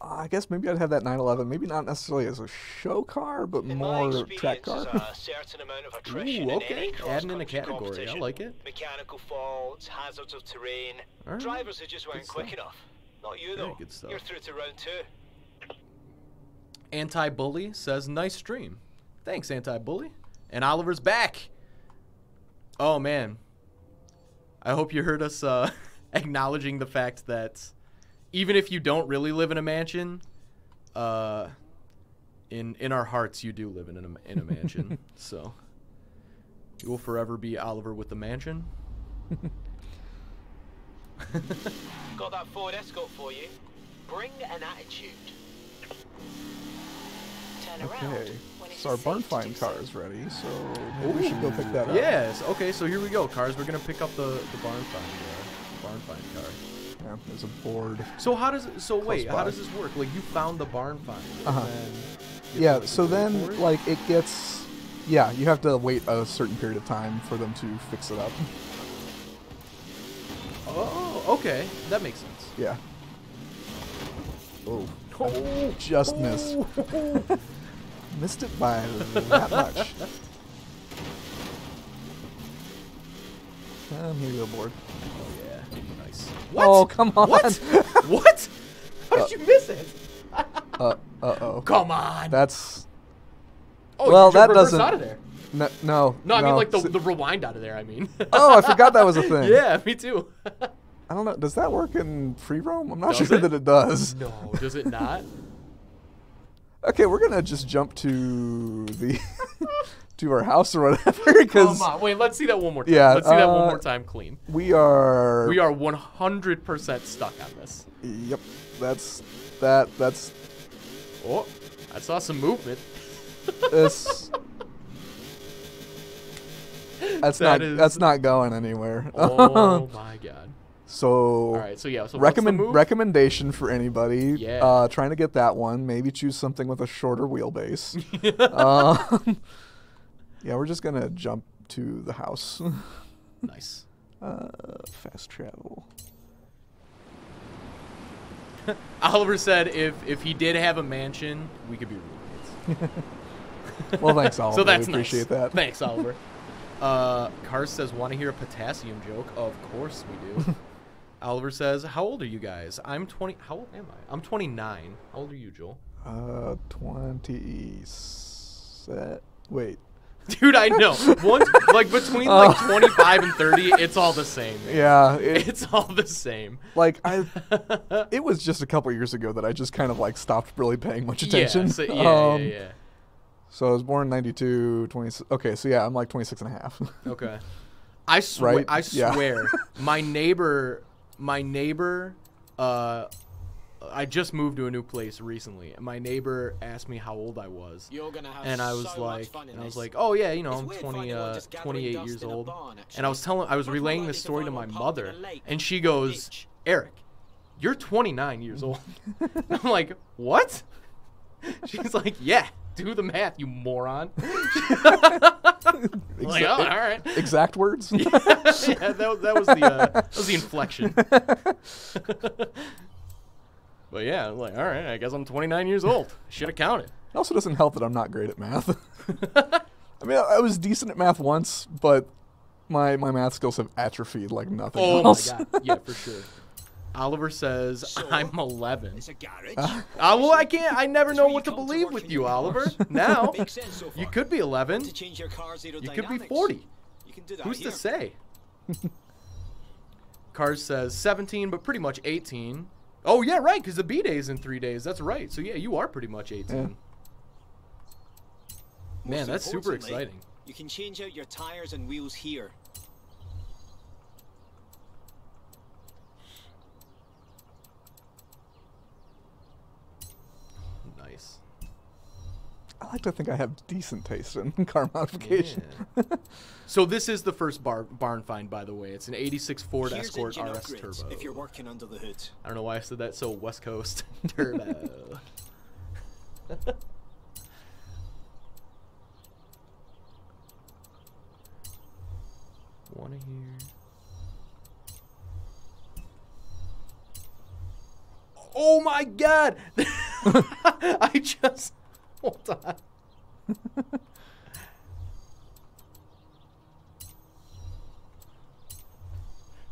I guess maybe I'd have that 911. Maybe not necessarily as a show car, but more track car. Ooh, okay. Adding in a category. I like it. Mechanical faults, hazards of terrain. Right. Drivers who just weren't quick enough. Not you, though. Good stuff. You're through to round 2. Anti-Bully says, nice stream. Thanks, Anti-Bully. And Oliver's back. Oh, man. I hope you heard us acknowledging the fact that even if you don't really live in a mansion, in our hearts you do live in a mansion. So you will forever be Oliver with the mansion. Got that Ford Escort for you. Bring an attitude. Turn around. Okay, when it so our is barn safe to find do car so. is ready, so maybe we should go pick that up. Yes. Okay. So here we go, cars. We're gonna pick up the barn find car. Yeah, there's a board. So how does wait? by. How does this work? Like you found the barn find. Uh-huh. And Yeah, then so then for it? like it gets, yeah, you have to wait a certain period of time for them to fix it up. Oh, okay. That makes sense. Yeah. Oh, just missed. Missed it by that much. Here you go, board. Oh yeah. Nice. What? Oh, come on. What? What? How did you miss it? Uh-oh. Come on. That's... Oh, well, you that reverse doesn't... out of there. No. No, I mean like the rewind out of there. I mean. Oh, I forgot that was a thing. Yeah, me too. I don't know. Does that work in free roam? I'm not Does sure it? that it does. No, does it not? Okay, we're gonna just jump to the to our house or whatever. Because Come on, wait. Let's see that one more time. Yeah, Let's see that one more time clean. we are 100% stuck on this. Yep, that's Oh, I saw some movement. this. That's not going anywhere. Oh my god. So, All right, so yeah, so what's the move? recommendation for anybody Yeah. trying to get that one, maybe choose something with a shorter wheelbase. Yeah, we're just gonna jump to the house. Nice. Fast travel. Oliver said if he did have a mansion, we could be roommates. Well, thanks, Oliver. So that's we appreciate nice. that. Thanks, Oliver. Cars says, want to hear a potassium joke? Of course we do. Oliver says, how old are you guys? I'm 20. How old am I? I'm 29. How old are you, Joel? 27. Wait. Dude, I know. Once, like between like 25 and 30, it's all the same. Man. Yeah. It's all the same. Like it was just a couple years ago that I just kind of like stopped really paying much attention. Yeah, so, yeah. So I was born in 92, 20. Okay, so yeah, I'm like 26 and a half. Okay. I swear, Right? I Yeah. swear, my neighbor, I just moved to a new place recently, and my neighbor asked me how old I was, You're gonna have and I was so much like, fun in I was this. like, oh yeah, you know, It's I'm weird 20, finding one just gathering 28 dust years in a old, barn, and I was actually. relaying Much more this story to likely my to find one mother, parked in a lake and she than a goes, ditch. Eric, you're 29 years old. I'm like, what? She's like, yeah. Do the math, you moron. Like, oh, all right. Exact words. Yeah, that was the inflection. But yeah, I'm like, all right, I guess I'm 29 years old. Should have counted. It also doesn't help that I'm not great at math. I mean, I was decent at math once, but my math skills have atrophied like nothing Oh else. my god, yeah, for sure. Oliver says, So, I'm 11. It's a garage. Well, I can't. I never It's know where what to you come to believe work with in you, your Oliver. cars. Now, Makes sense so you far. could be 11. To change your car's You aerodynamics. could be 40. You can do that Who's here. to say? Cars says 17, but pretty much 18. Oh, yeah, right, because the B-Day is in 3 days. That's right. So, yeah, you are pretty much 18. Yeah. Man, that's super exciting. You can change out your tires and wheels here. Nice. I like to think I have decent taste in car modification. Yeah. So this is the first barn find, by the way. It's an 86 Ford Here's Escort engine RS upgrades Turbo. if you're working under the hood. I don't know why I said that so West Coast. Turbo. Wanna hear? Oh my God! I just hold on.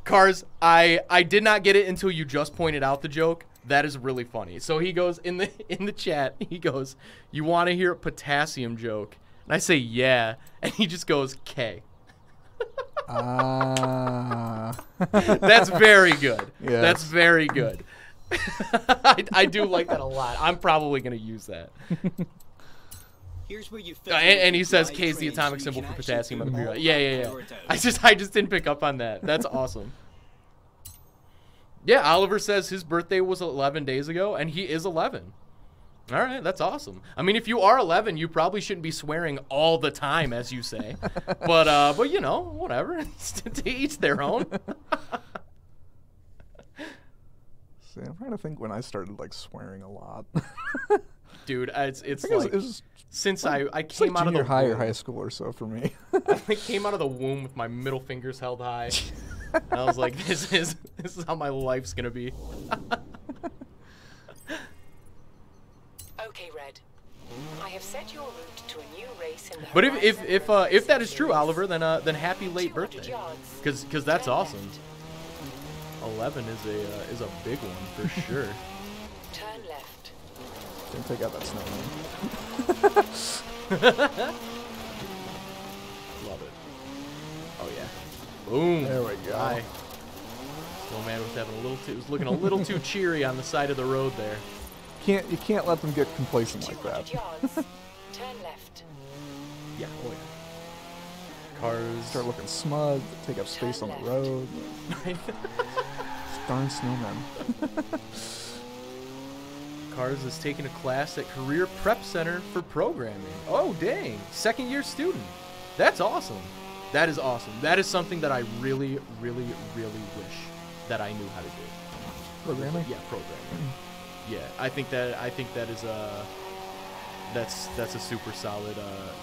Cars, I did not get it until you just pointed out the joke. That is really funny. So he goes in the chat. He goes, "You want to hear a potassium joke?" And I say, "Yeah," and he just goes, "K." That's very good. Yes. That's very good. I do like that a lot. I'm probably going to use that. Here's where you And he says K is the atomic symbol for potassium. Yeah. I just didn't pick up on that. That's awesome. Yeah, Oliver says his birthday was 11 days ago, and he is 11. All right, that's awesome. I mean, if you are 11, you probably shouldn't be swearing all the time, as you say. But you know, whatever. To each their own. See, I'm trying to think when I started like swearing a lot. Dude, it's like it was since I came like out of the high or womb. high school or so for me. I came out of the womb with my middle fingers held high. And I was like, this is how my life's gonna be. Okay, Red. I have set your route to a new race in the But Horizon if that is true, Series. Oliver, then happy late 200 birthday. yards. Because that's Turn awesome. left. 11 is a big one for sure. Turn left. Didn't take out that snowman. Love it. Oh yeah. Boom. There we go. Hi. Snowman was looking a little too cheery on the side of the road there. You can't let them get complacent like 200 that. yards. Turn left. Yeah. Oh yeah. Cars. Start looking smug, take up space on the road. Darn snowmen. Cars is taking a class at Career Prep Center for programming. Oh, dang. Second-year student. That's awesome. That is awesome. That is something that I really, really, really wish that I knew how to do. Programming? Yeah, programming. Yeah, I think that is that's a super solid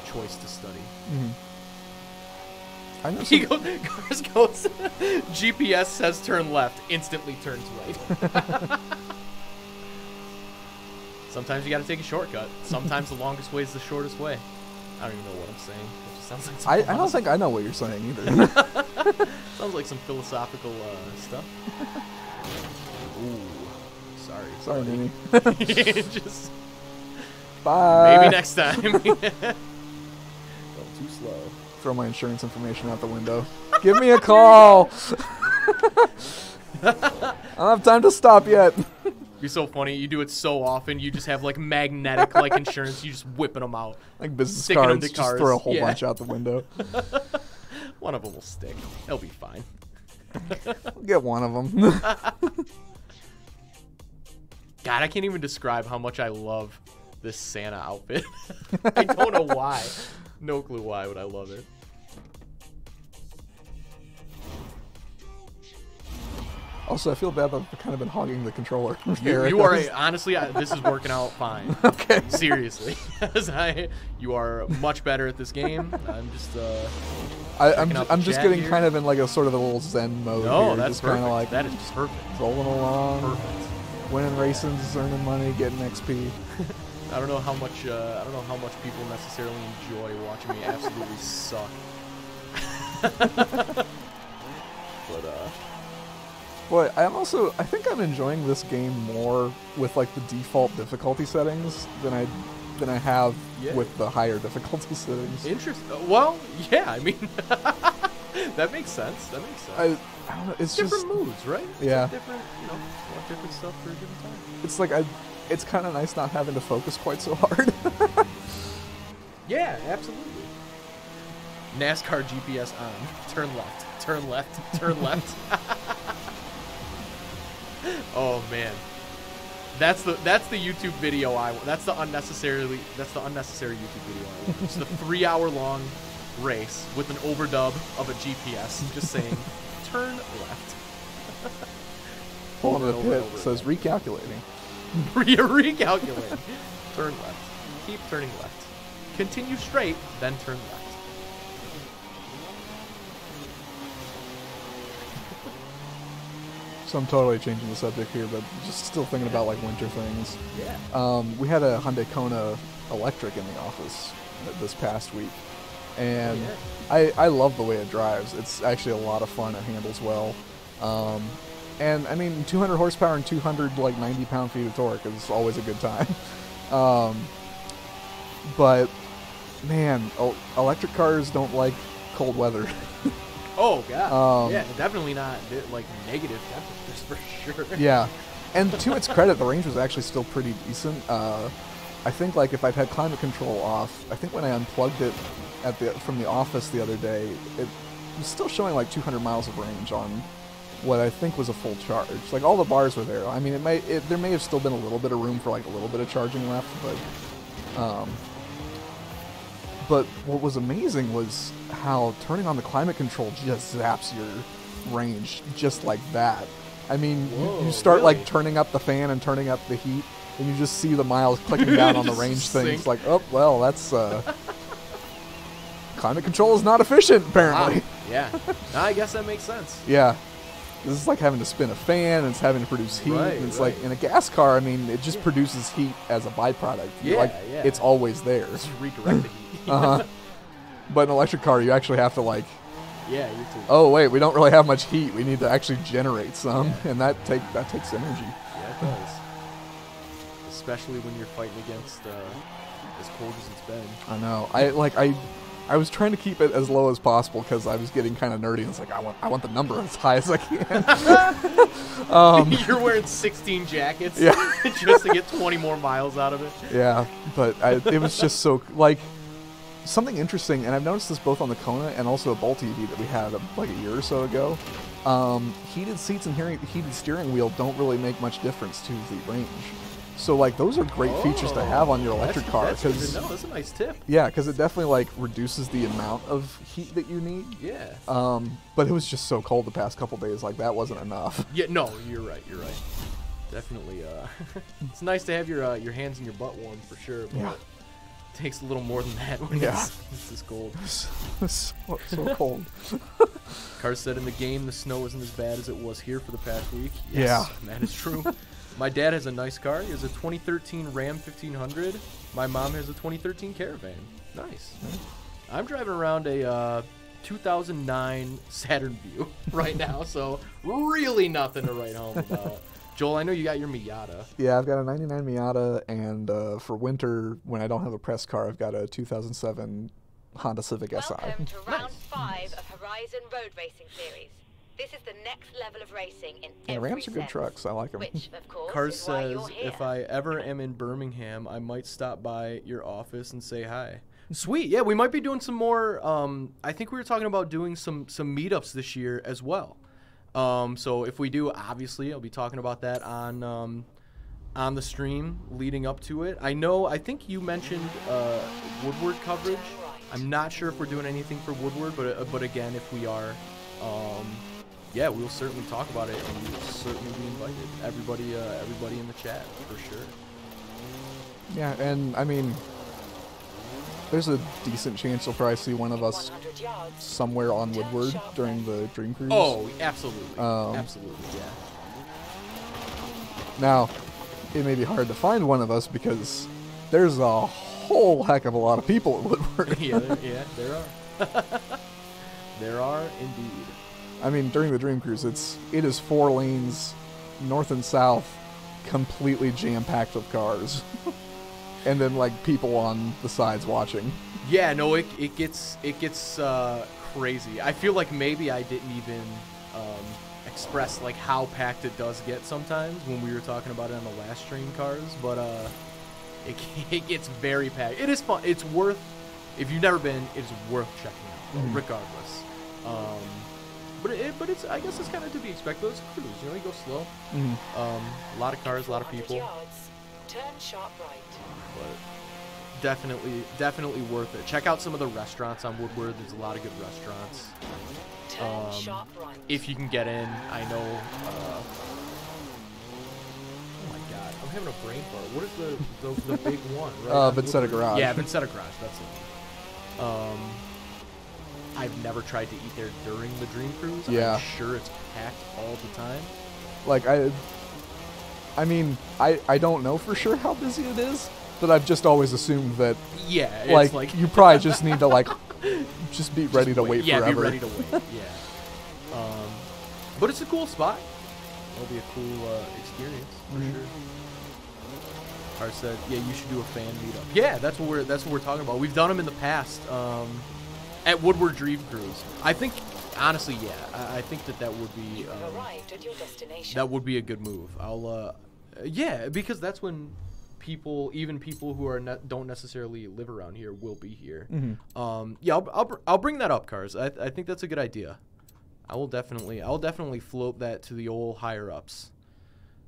choice to study. Mm-hmm. I know He Cars goes, GPS says turn left, instantly turns right. Sometimes you got to take a shortcut. Sometimes the longest way is the shortest way. I don't even know what I'm saying. It just sounds like I don't think I know what you're saying either. Sounds like some philosophical stuff. Ooh, sorry, Mimi. Just Bye. maybe next time. Going too slow. Throw my insurance information out the window. Give me a call. I don't have time to stop yet. Be so funny. You do it so often. You just have like magnetic like insurance. You just whipping them out. Like business Sticking 'em cards, to just cars. throw a whole Yeah. bunch out the window. One of them will stick. They'll be fine. I'll get one of them. God, I can't even describe how much I love this Santa outfit. I don't know why. No clue why, but I love it. Also, I feel bad that I've kind of been hogging the controller. You are honestly, this is working out fine. Okay. Seriously, you are much better at this game. I'm just. I'm just getting kind of in like a sort of a little zen mode. No, here, that's just kind perfect. of like That is perfect. rolling along, Perfect. winning races, earning money, getting XP. I don't know how much people necessarily enjoy watching me absolutely suck. But Boy, I think I'm enjoying this game more with like the default difficulty settings than I have Yeah. with the higher difficulty settings. interesting. Well, yeah. I mean, That makes sense. That makes sense. I don't know. It's different just moods, right? Yeah. It's different, want different stuff for a different time. It's like it's kind of nice not having to focus quite so hard. Yeah, absolutely. NASCAR GPS on. Turn left. Turn left. Turn left. Oh man. That's the YouTube video that's the unnecessary YouTube video I want. It's the 3-hour long race with an overdub of a GPS just saying turn left. Pulling the pit says recalculating. Recalculating. Turn left. Keep turning left. Continue straight, then turn left. So I'm totally changing the subject here, but just still thinking about like winter things. Yeah. We had a Hyundai Kona electric in the office this past week, and I love the way it drives. It's actually a lot of fun. It handles well, and I mean 200 horsepower and 200 like 90 pound-feet of torque is always a good time. But man, electric cars don't like cold weather. Oh god. Yeah, definitely not like negative temperatures for sure. Yeah, and to its credit, the range was actually still pretty decent. I think like if I'd had climate control off, I think when I unplugged it from the office the other day, it was still showing like 200 miles of range on what I think was a full charge. Like all the bars were there. I mean, there may have still been a little bit of room for like a little bit of charging left, but what was amazing was how turning on the climate control just zaps your range just like that. I mean, you start like turning up the fan and turning up the heat, and you just see the miles clicking down on the range thing. It's like, oh, well, that's... climate control is not efficient, apparently. Wow. Yeah. I guess that makes sense. Yeah. This is like having to spin a fan, and it's having to produce heat. Right, and it's right. like, in a gas car, I mean, it just produces heat as a byproduct. Yeah, like, yeah. It's always there. Just redirect the heat. But an electric car, you actually have to, like... Yeah, you too. Oh, wait, we don't really have much heat. We need to actually generate some, and that takes energy. Yeah, it does. Especially when you're fighting against as cold as it's been. I know. I was trying to keep it as low as possible because I was getting kind of nerdy. And it's like I want the number as high as I can. You're wearing 16 jackets, yeah, just to get 20 more miles out of it. Yeah, but it was just so like something interesting, and I've noticed this both on the Kona and also a Bull TV that we had like a year or so ago. Heated seats and heated steering wheel don't really make much difference to the range. So like those are great features to have on your electric car because that's a nice tip. Yeah, because it definitely like reduces the amount of heat that you need. Yeah. But it was just so cold the past couple days, like that wasn't enough. Yeah, no, you're right. Definitely. It's nice to have your hands and your butt warm for sure. But it takes a little more than that when it's this cold. It's so cold. Carr said in the game the snow isn't as bad as it was here for the past week. Yes, that is true. My dad has a nice car. He has a 2013 Ram 1500. My mom has a 2013 Caravan. Nice. I'm driving around a 2009 Saturn Vue right now, so really nothing to write home about. Joel, I know you got your Miata. Yeah, I've got a 99 Miata, and for winter, when I don't have a press car, I've got a 2007 Honda Civic SI. Welcome to round 5 of Horizon Road Racing Series. This is the next level of racing in every Rams are good sense, trucks. I like them. Which, of course, Carr is why says, you're here. if I ever am in Birmingham, I might stop by your office and say hi. Sweet. Yeah, we might be doing some more. I think we were talking about doing some meetups this year as well. So if we do, obviously, I'll be talking about that on the stream leading up to it. I think you mentioned Woodward coverage. I'm not sure if we're doing anything for Woodward, but again, if we are, yeah, we'll certainly talk about it, and you'll certainly be invited. Everybody in the chat for sure. Yeah, and I mean, there's a decent chance you'll probably see one of us somewhere on Woodward during the Dream Cruise. Oh, absolutely, absolutely, yeah. Now, it may be hard to find one of us because there's a whole heck of a lot of people at Woodward. yeah, there are. There are indeed. I mean, during the Dream Cruise, it is 4 lanes, north and south, completely jam-packed with cars. And then like people on the sides watching. Yeah, no, it gets crazy. I feel like maybe I didn't even express like how packed it does get sometimes when we were talking about it on the last stream, Cars, but it gets very packed. It is fun. It's worth, if you've never been, it's worth checking out, regardless. But it's, I guess it's kind of to be expected. It's a cruise, you know, you go slow. A lot of cars, a lot of people. Yards, turn sharp right. But definitely worth it. Check out some of the restaurants on Woodward. There's a lot of good restaurants. Turn sharp right. If you can get in, I know. Oh my God, I'm having a brain fart. What is the big one? Right? Vincetta Garage. Yeah, Vincetta Garage. That's it. I've never tried to eat there during the Dream Cruise. Yeah. I'm sure it's packed all the time. Like I mean, I don't know for sure how busy it is, but I've just always assumed that. Yeah, it's like you probably just need to like just be ready to wait forever. Yeah, be ready to wait. Yeah. But it's a cool spot. It'll be a cool experience for sure. Car said, "Yeah, you should do a fan meetup." Yeah, that's what we're talking about. We've done them in the past at Woodward Dream Cruise. I think, honestly, yeah, I think that would be Arrived at your destination. that would be a good move. Yeah, because that's when people, even people who are don't necessarily live around here, will be here. Yeah, I'll bring that up, Cars. I think that's a good idea. I'll definitely float that to the old higher ups.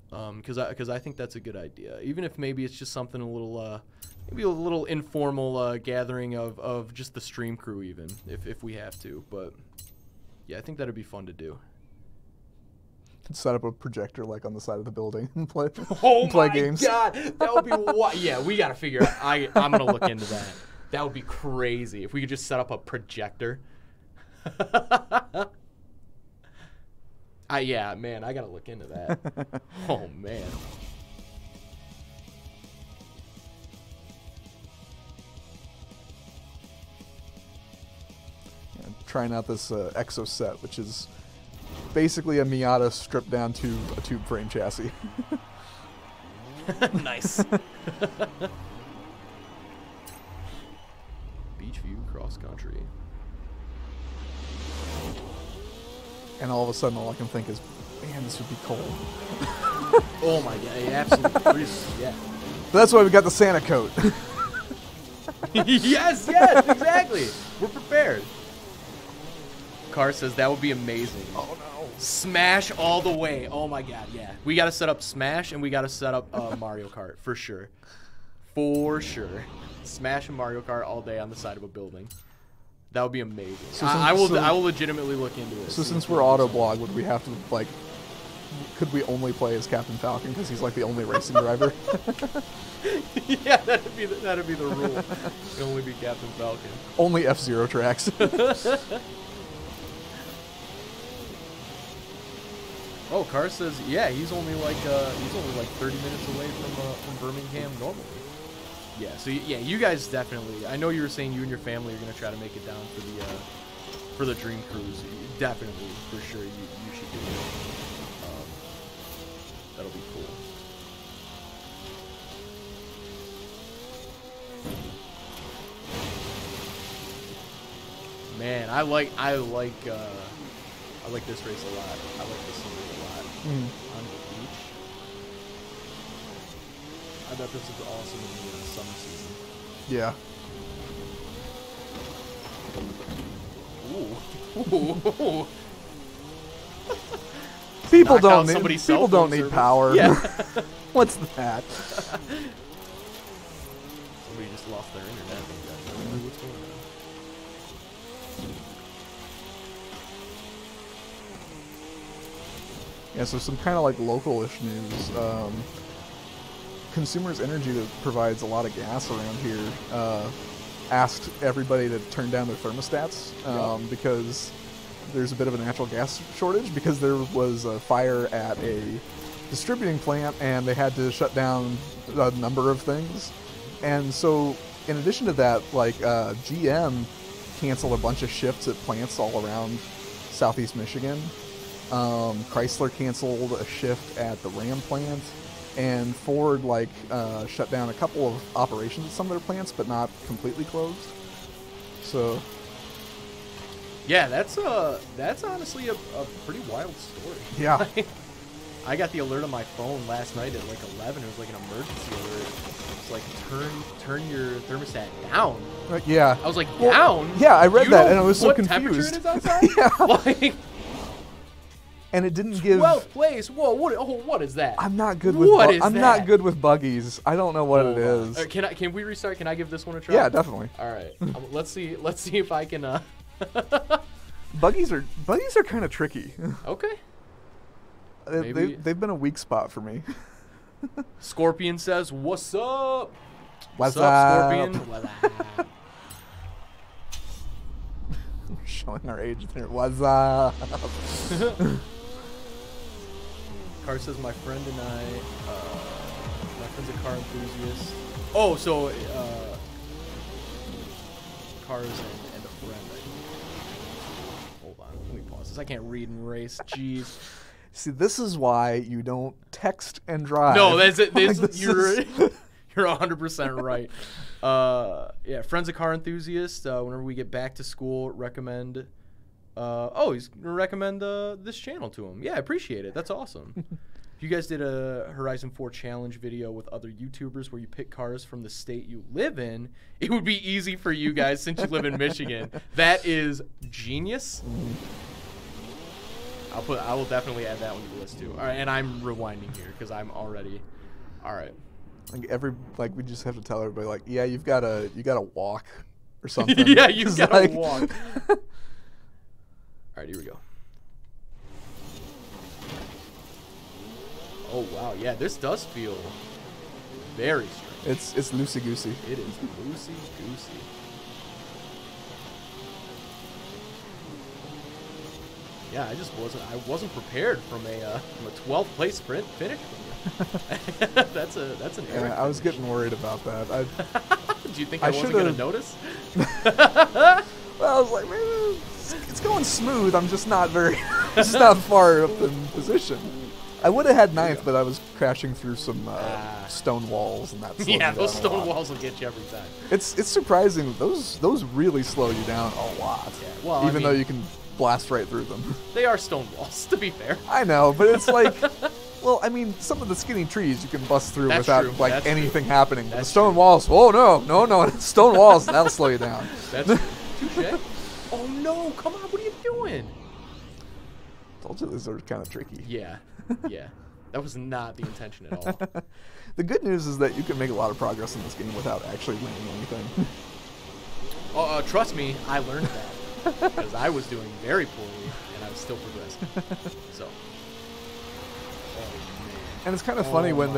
Because I think that's a good idea. Even if maybe it's just something a little maybe a little informal gathering of just the stream crew, even if we have to. But yeah, I think that'd be fun to do. Set up a projector like on the side of the building and play games. Oh my God, that would be what? Yeah, we gotta figure. I'm gonna look into that. That would be crazy if we could just set up a projector. Yeah, man, I gotta look into that. Oh man. Yeah, trying out this Exo set, which is basically a Miata stripped down to a tube frame chassis. Nice. Beach view cross country. And all of a sudden, all I can think is, man, this would be cold. Oh my God, yeah, absolutely. Yeah. But that's why we got the Santa coat. yes, exactly. We're prepared. Car says that would be amazing. Oh no. Smash all the way. Oh my God, yeah. We got to set up Smash and we got to set up Mario Kart for sure. For sure. Smash and Mario Kart all day on the side of a building. That would be amazing. So I will legitimately look into it. So since we're Autoblog, would we have to like? Could we only play as Captain Falcon because he's like the only racing driver? Yeah, that'd be the rule. It'd only be Captain Falcon. Only F-Zero tracks. Oh, Car says, yeah, he's only like 30 minutes away from Birmingham normally. Yeah, so yeah, you guys definitely. I know you were saying you and your family are gonna try to make it down for the Dream Cruise. Definitely, for sure, you should do it. That'll be cool. Man, I like this race a lot. I like this scenery a lot. On the beach. I bet this is awesome in the summer season. Yeah. Ooh. People don't need power. Yeah. What's that? Somebody just lost their internet. I don't know what's going on. Yeah, so some kind of like local-ish news. Consumers Energy, that provides a lot of gas around here, asked everybody to turn down their thermostats because there's a bit of a natural gas shortage because there was a fire at a distributing plant and they had to shut down a number of things. And so in addition to that, like GM canceled a bunch of shifts at plants all around Southeast Michigan. Chrysler canceled a shift at the Ram plant, and Ford shut down a couple of operations at some of their plants, but not completely closed. So Yeah, that's honestly a pretty wild story. Yeah. I got the alert on my phone last night at like 11. It was like an emergency alert. It's like turn your thermostat down. Yeah. I was like, down? Yeah, I read that and I was so what confused. Temperature it is outside? Yeah. Like, and it didn't give 12th place. Whoa, what is that? I'm not good with not good with buggies. I don't know what it is. Can we restart? Can I give this one a try? Yeah, definitely. All right. Let's see if I can Buggies are kind of tricky. Okay. They've been a weak spot for me. Scorpion says, "What's up? What's up, Scorpion? What's up?" Showing our age there. What's up? Car says, "My friend and I, my friend's a car enthusiast." Oh, so cars and a friend. Hold on, let me pause this. I can't read and race. Jeez. See, this is why you don't text and drive. No, that's it. You're 100% right. Yeah, friend's a car enthusiast. Whenever we get back to school, recommend. He's gonna recommend this channel to him. Yeah, I appreciate it. That's awesome. If you guys did a Horizon 4 challenge video with other YouTubers where you pick cars from the state you live in, it would be easy for you guys since you live in Michigan. That is genius. I will definitely add that one to the list too. All right, and I'm rewinding here because I'm already. All right. We just have to tell everybody like, yeah, you gotta walk or something. Yeah, you've gotta walk. All right, here we go. Oh wow, yeah, this does feel very strange. It's loosey goosey. It is loosey goosey. Yeah, I wasn't prepared from a 12th place sprint finish. that's an error. Yeah, I was getting worried about that. Do you think I wasn't gonna notice? Well, I was like, man, it's going smooth. I'm just not far up in position. I would have had 9th, but I was crashing through some stone walls, and that's those stone walls will get you every time. It's surprising. Those really slow you down a lot. Yeah, well, even though you can blast right through them. They are stone walls, to be fair. I know, but it's like, well, I mean, some of the skinny trees you can bust through without anything happening. The stone walls, oh no, stone walls, that'll slow you down. That's touche. Oh no, come on, what are you doing? Told you these are kind of tricky. Yeah, that was not the intention at all. The good news is that you can make a lot of progress in this game without actually winning anything. Trust me, I learned that. Because I was doing very poorly, and I was still progressing. So, and it's kind of funny when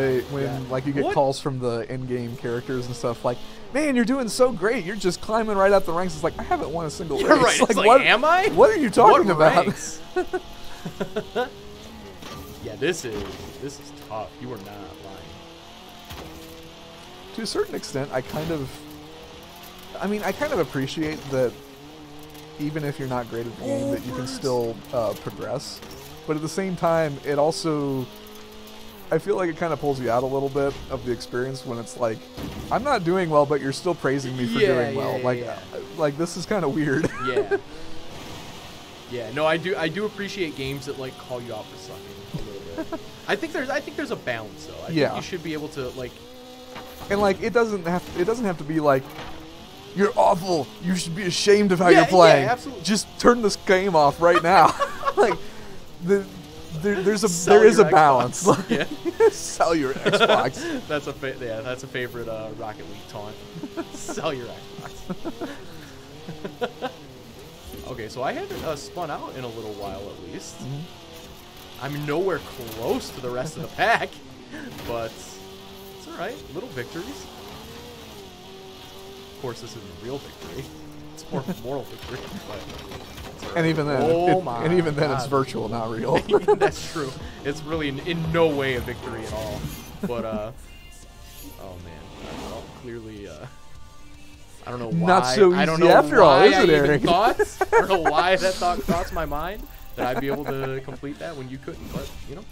you get calls from the in-game characters and stuff like, "Man, you're doing so great. You're just climbing right up the ranks." It's like, I haven't won a single race. Right. It's like, what, am I? What are you talking about? Yeah, this is tough. You are not lying. To a certain extent, I kind of appreciate that. Even if you're not great at the game, that you can still progress. But at the same time, it also, I feel like it kind of pulls you out a little bit of the experience when it's like, I'm not doing well, but you're still praising me for doing well. Like this is kind of weird. Yeah. Yeah. No, I do appreciate games that like call you out for sucking a little bit. I think there's a balance though. I think you should be able to like. And like it doesn't have to be like, you're awful. You should be ashamed of how you're playing. Yeah, absolutely. Just turn this game off right now. Like, there is a balance. Yeah. Sell your Xbox. That's a favorite Rocket League taunt. Sell your Xbox. Okay, so I haven't spun out in a little while at least. Mm-hmm. I'm nowhere close to the rest of the pack, but it's all right. Little victories. Of course, this isn't a real victory. It's more of a moral victory. But and even then, it's virtual, not real. That's true. It's really in no way a victory at all. But oh man, well, clearly, I don't know why. Not so easy I don't know after all, is it, Eric? I don't know why that thought crossed my mind that I'd be able to complete that when you couldn't. But you know.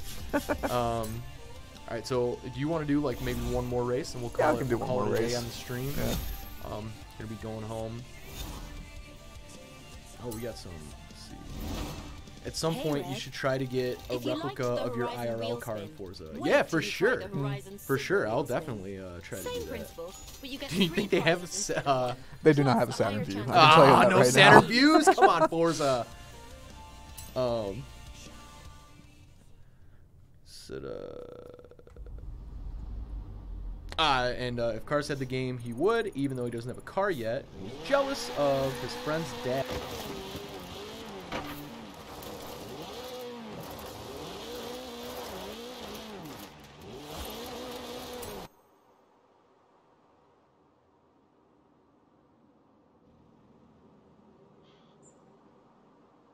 All right. So, do you want to do like maybe one more race, and we'll call it a day on the stream? Yeah. Gonna be going home. Oh, we got some. Let's see. At some point, you should try to get a replica of your IRL car in Forza. Yeah, for sure. For sure, I'll definitely try to do that. Do you think they have? They do not have a Saturn view. I can tell you that no right Saturn now. views. Come on, Forza. And if Cars had the game, he would, even though he doesn't have a car yet. And he's jealous of his friend's dad.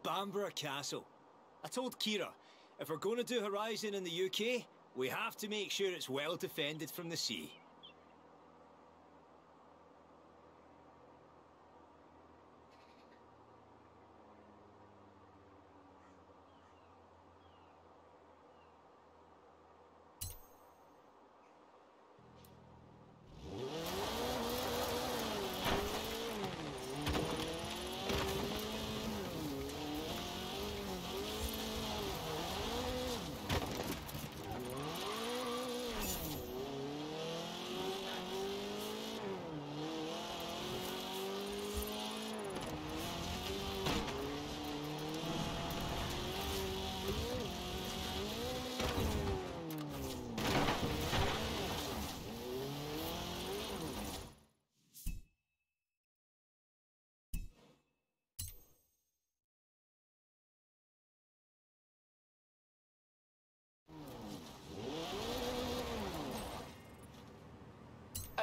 Bamborough Castle. I told Kira, if we're going to do Horizon in the UK, we have to make sure it's well defended from the sea.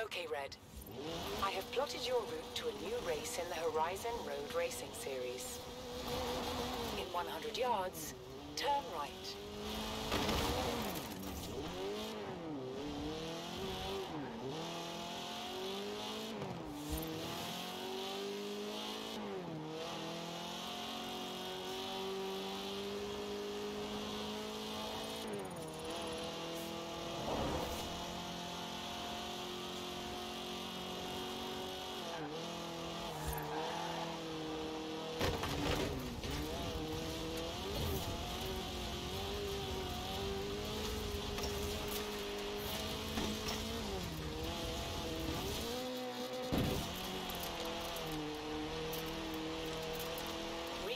Okay, Red. I have plotted your route to a new race in the Horizon Road Racing Series. In 100 yards, turn right.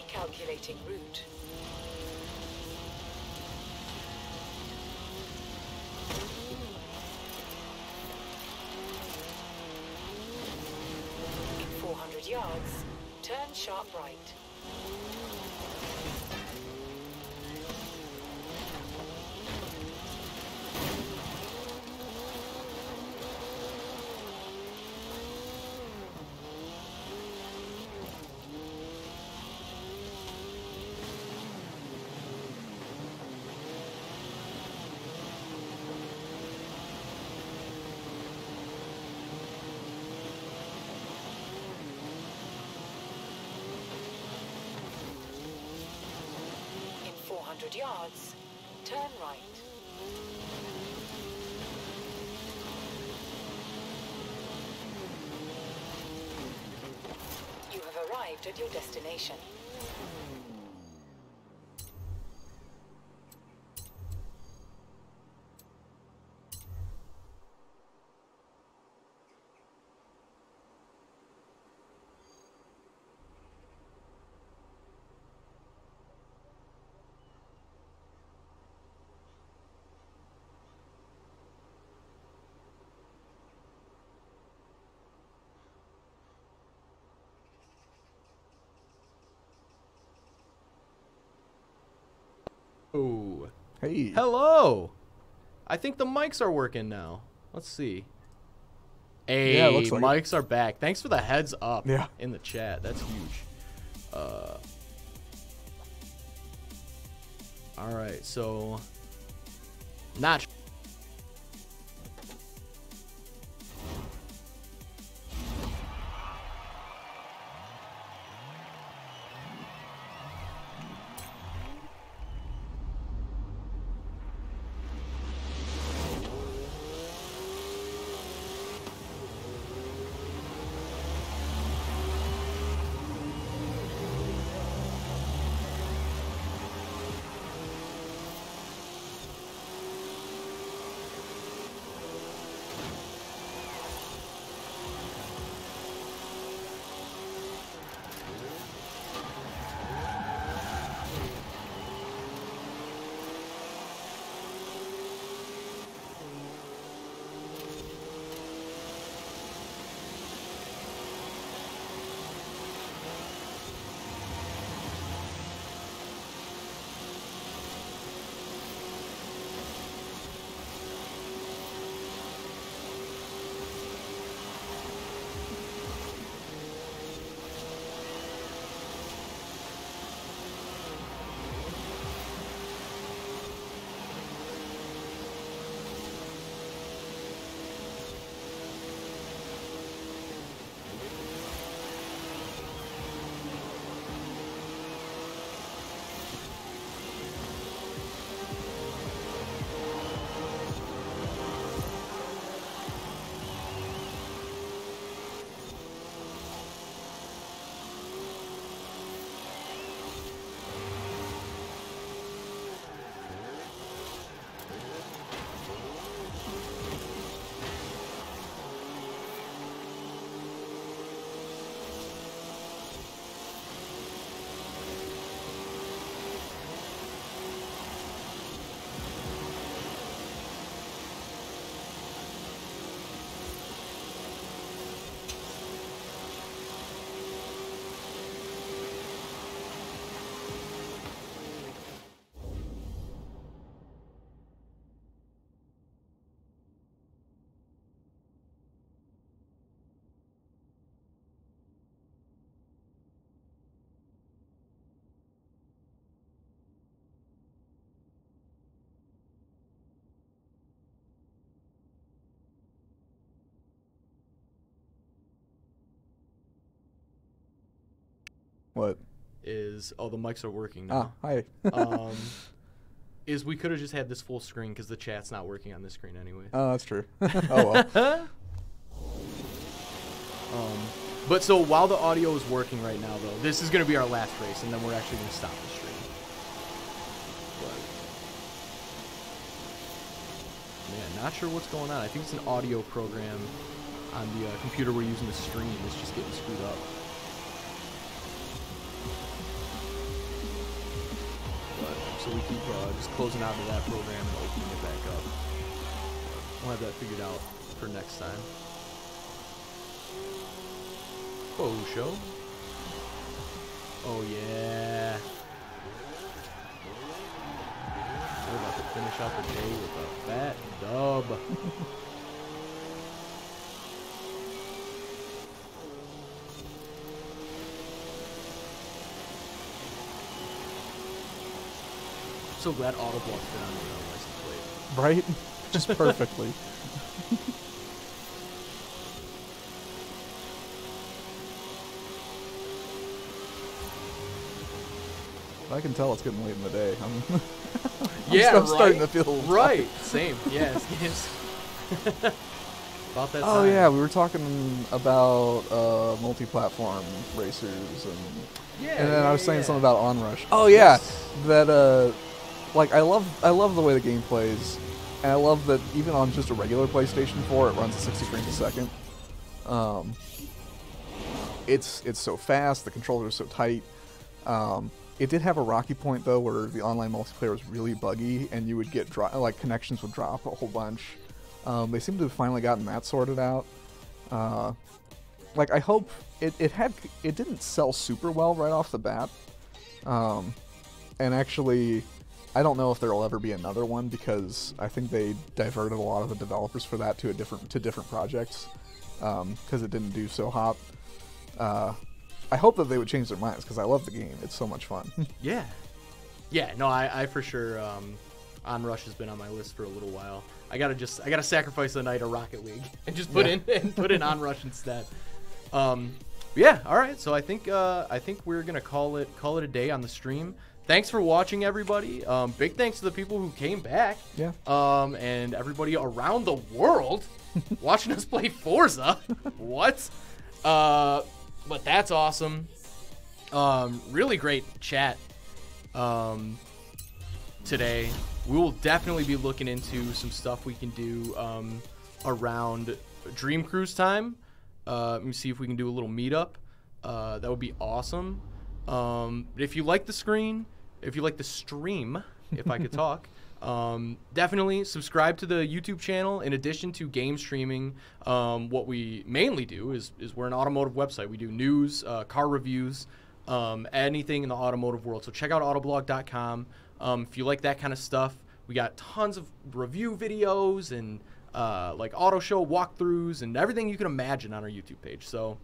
Calculating route. In 400 yards, turn sharp right. Yards, turn right. You have arrived at your destination. Oh. Hey. Hello. I think the mics are working now. Let's see. Hey, yeah, looks like mics are back. Thanks for the heads up in the chat. That's huge. All right, so not What? Is the mics are working now. Hi. Is we could have just had this full screen because the chat's not working on this screen anyway. Oh, that's true. Oh well. But so while the audio is working right now, though, this is going to be our last race, and then we're actually going to stop the stream. But, man, not sure what's going on. I think it's an audio program on the computer we're using to stream. It's just getting screwed up. But, so we keep just closing out of that program and opening it back up. We'll have that figured out for next time. Oh, show. Oh, yeah. We're about to finish out the day with a fat dub. So glad Autoblog's been on the license plate. Right? Just perfectly. I can tell it's getting late in the day. I'm starting to feel right. Same. Yeah. It's about that time. Yeah, we were talking about multi-platform racers, and then I was saying something about Onrush. Oh yeah, that like I love the way the game plays, and I love that even on just a regular PlayStation 4, it runs at 60 frames a second. It's so fast. The controller is so tight. It did have a rocky point, though, where the online multiplayer was really buggy, and you would get connections would drop a whole bunch. They seem to have finally gotten that sorted out. Like, I hope it didn't sell super well right off the bat. And actually, I don't know if there will ever be another one, because I think they diverted a lot of the developers for that to different projects, because it didn't do so hot. I hope that they would change their minds, because I love the game. It's so much fun. Yeah. Yeah, no, I for sure, Onrush has been on my list for a little while. I gotta sacrifice the night of Rocket League and just put in Onrush instead. Yeah, all right. So I think we're gonna call it a day on the stream. Thanks for watching, everybody. Big thanks to the people who came back. Yeah. And everybody around the world watching us play Forza. What? But that's awesome. Really great chat today. We will definitely be looking into some stuff we can do around Dream Cruise time. Let me see if we can do a little meetup. That would be awesome. If you like the stream, if I could talk, definitely subscribe to the YouTube channel. In addition to game streaming, what we mainly do is we're an automotive website. We do news, car reviews, anything in the automotive world. So check out Autoblog.com. If you like that kind of stuff, we got tons of review videos and like auto show walkthroughs and everything you can imagine on our YouTube page. So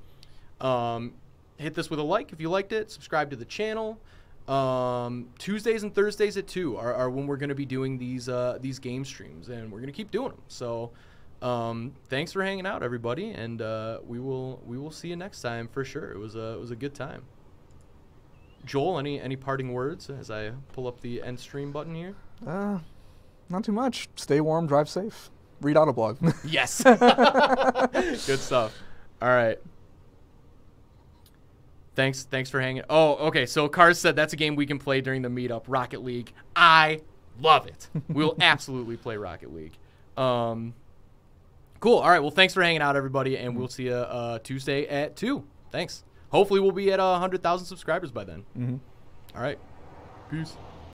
hit this with a like if you liked it. Subscribe to the channel. Tuesdays and Thursdays at 2 are when we're going to be doing these game streams, and we're going to keep doing them. So thanks for hanging out, everybody, and we will see you next time for sure. It was a good time. Joel, any parting words as I pull up the end stream button here? Not too much. Stay warm, drive safe. Read Autoblog. Yes. Good stuff. All right. Thanks for hanging. Oh, okay. So Cars said that's a game we can play during the meetup, Rocket League. I love it. We'll absolutely play Rocket League. Cool. All right. Well, thanks for hanging out, everybody, and we'll see you Tuesday at 2. Thanks. Hopefully we'll be at 100,000 subscribers by then. All right. Peace.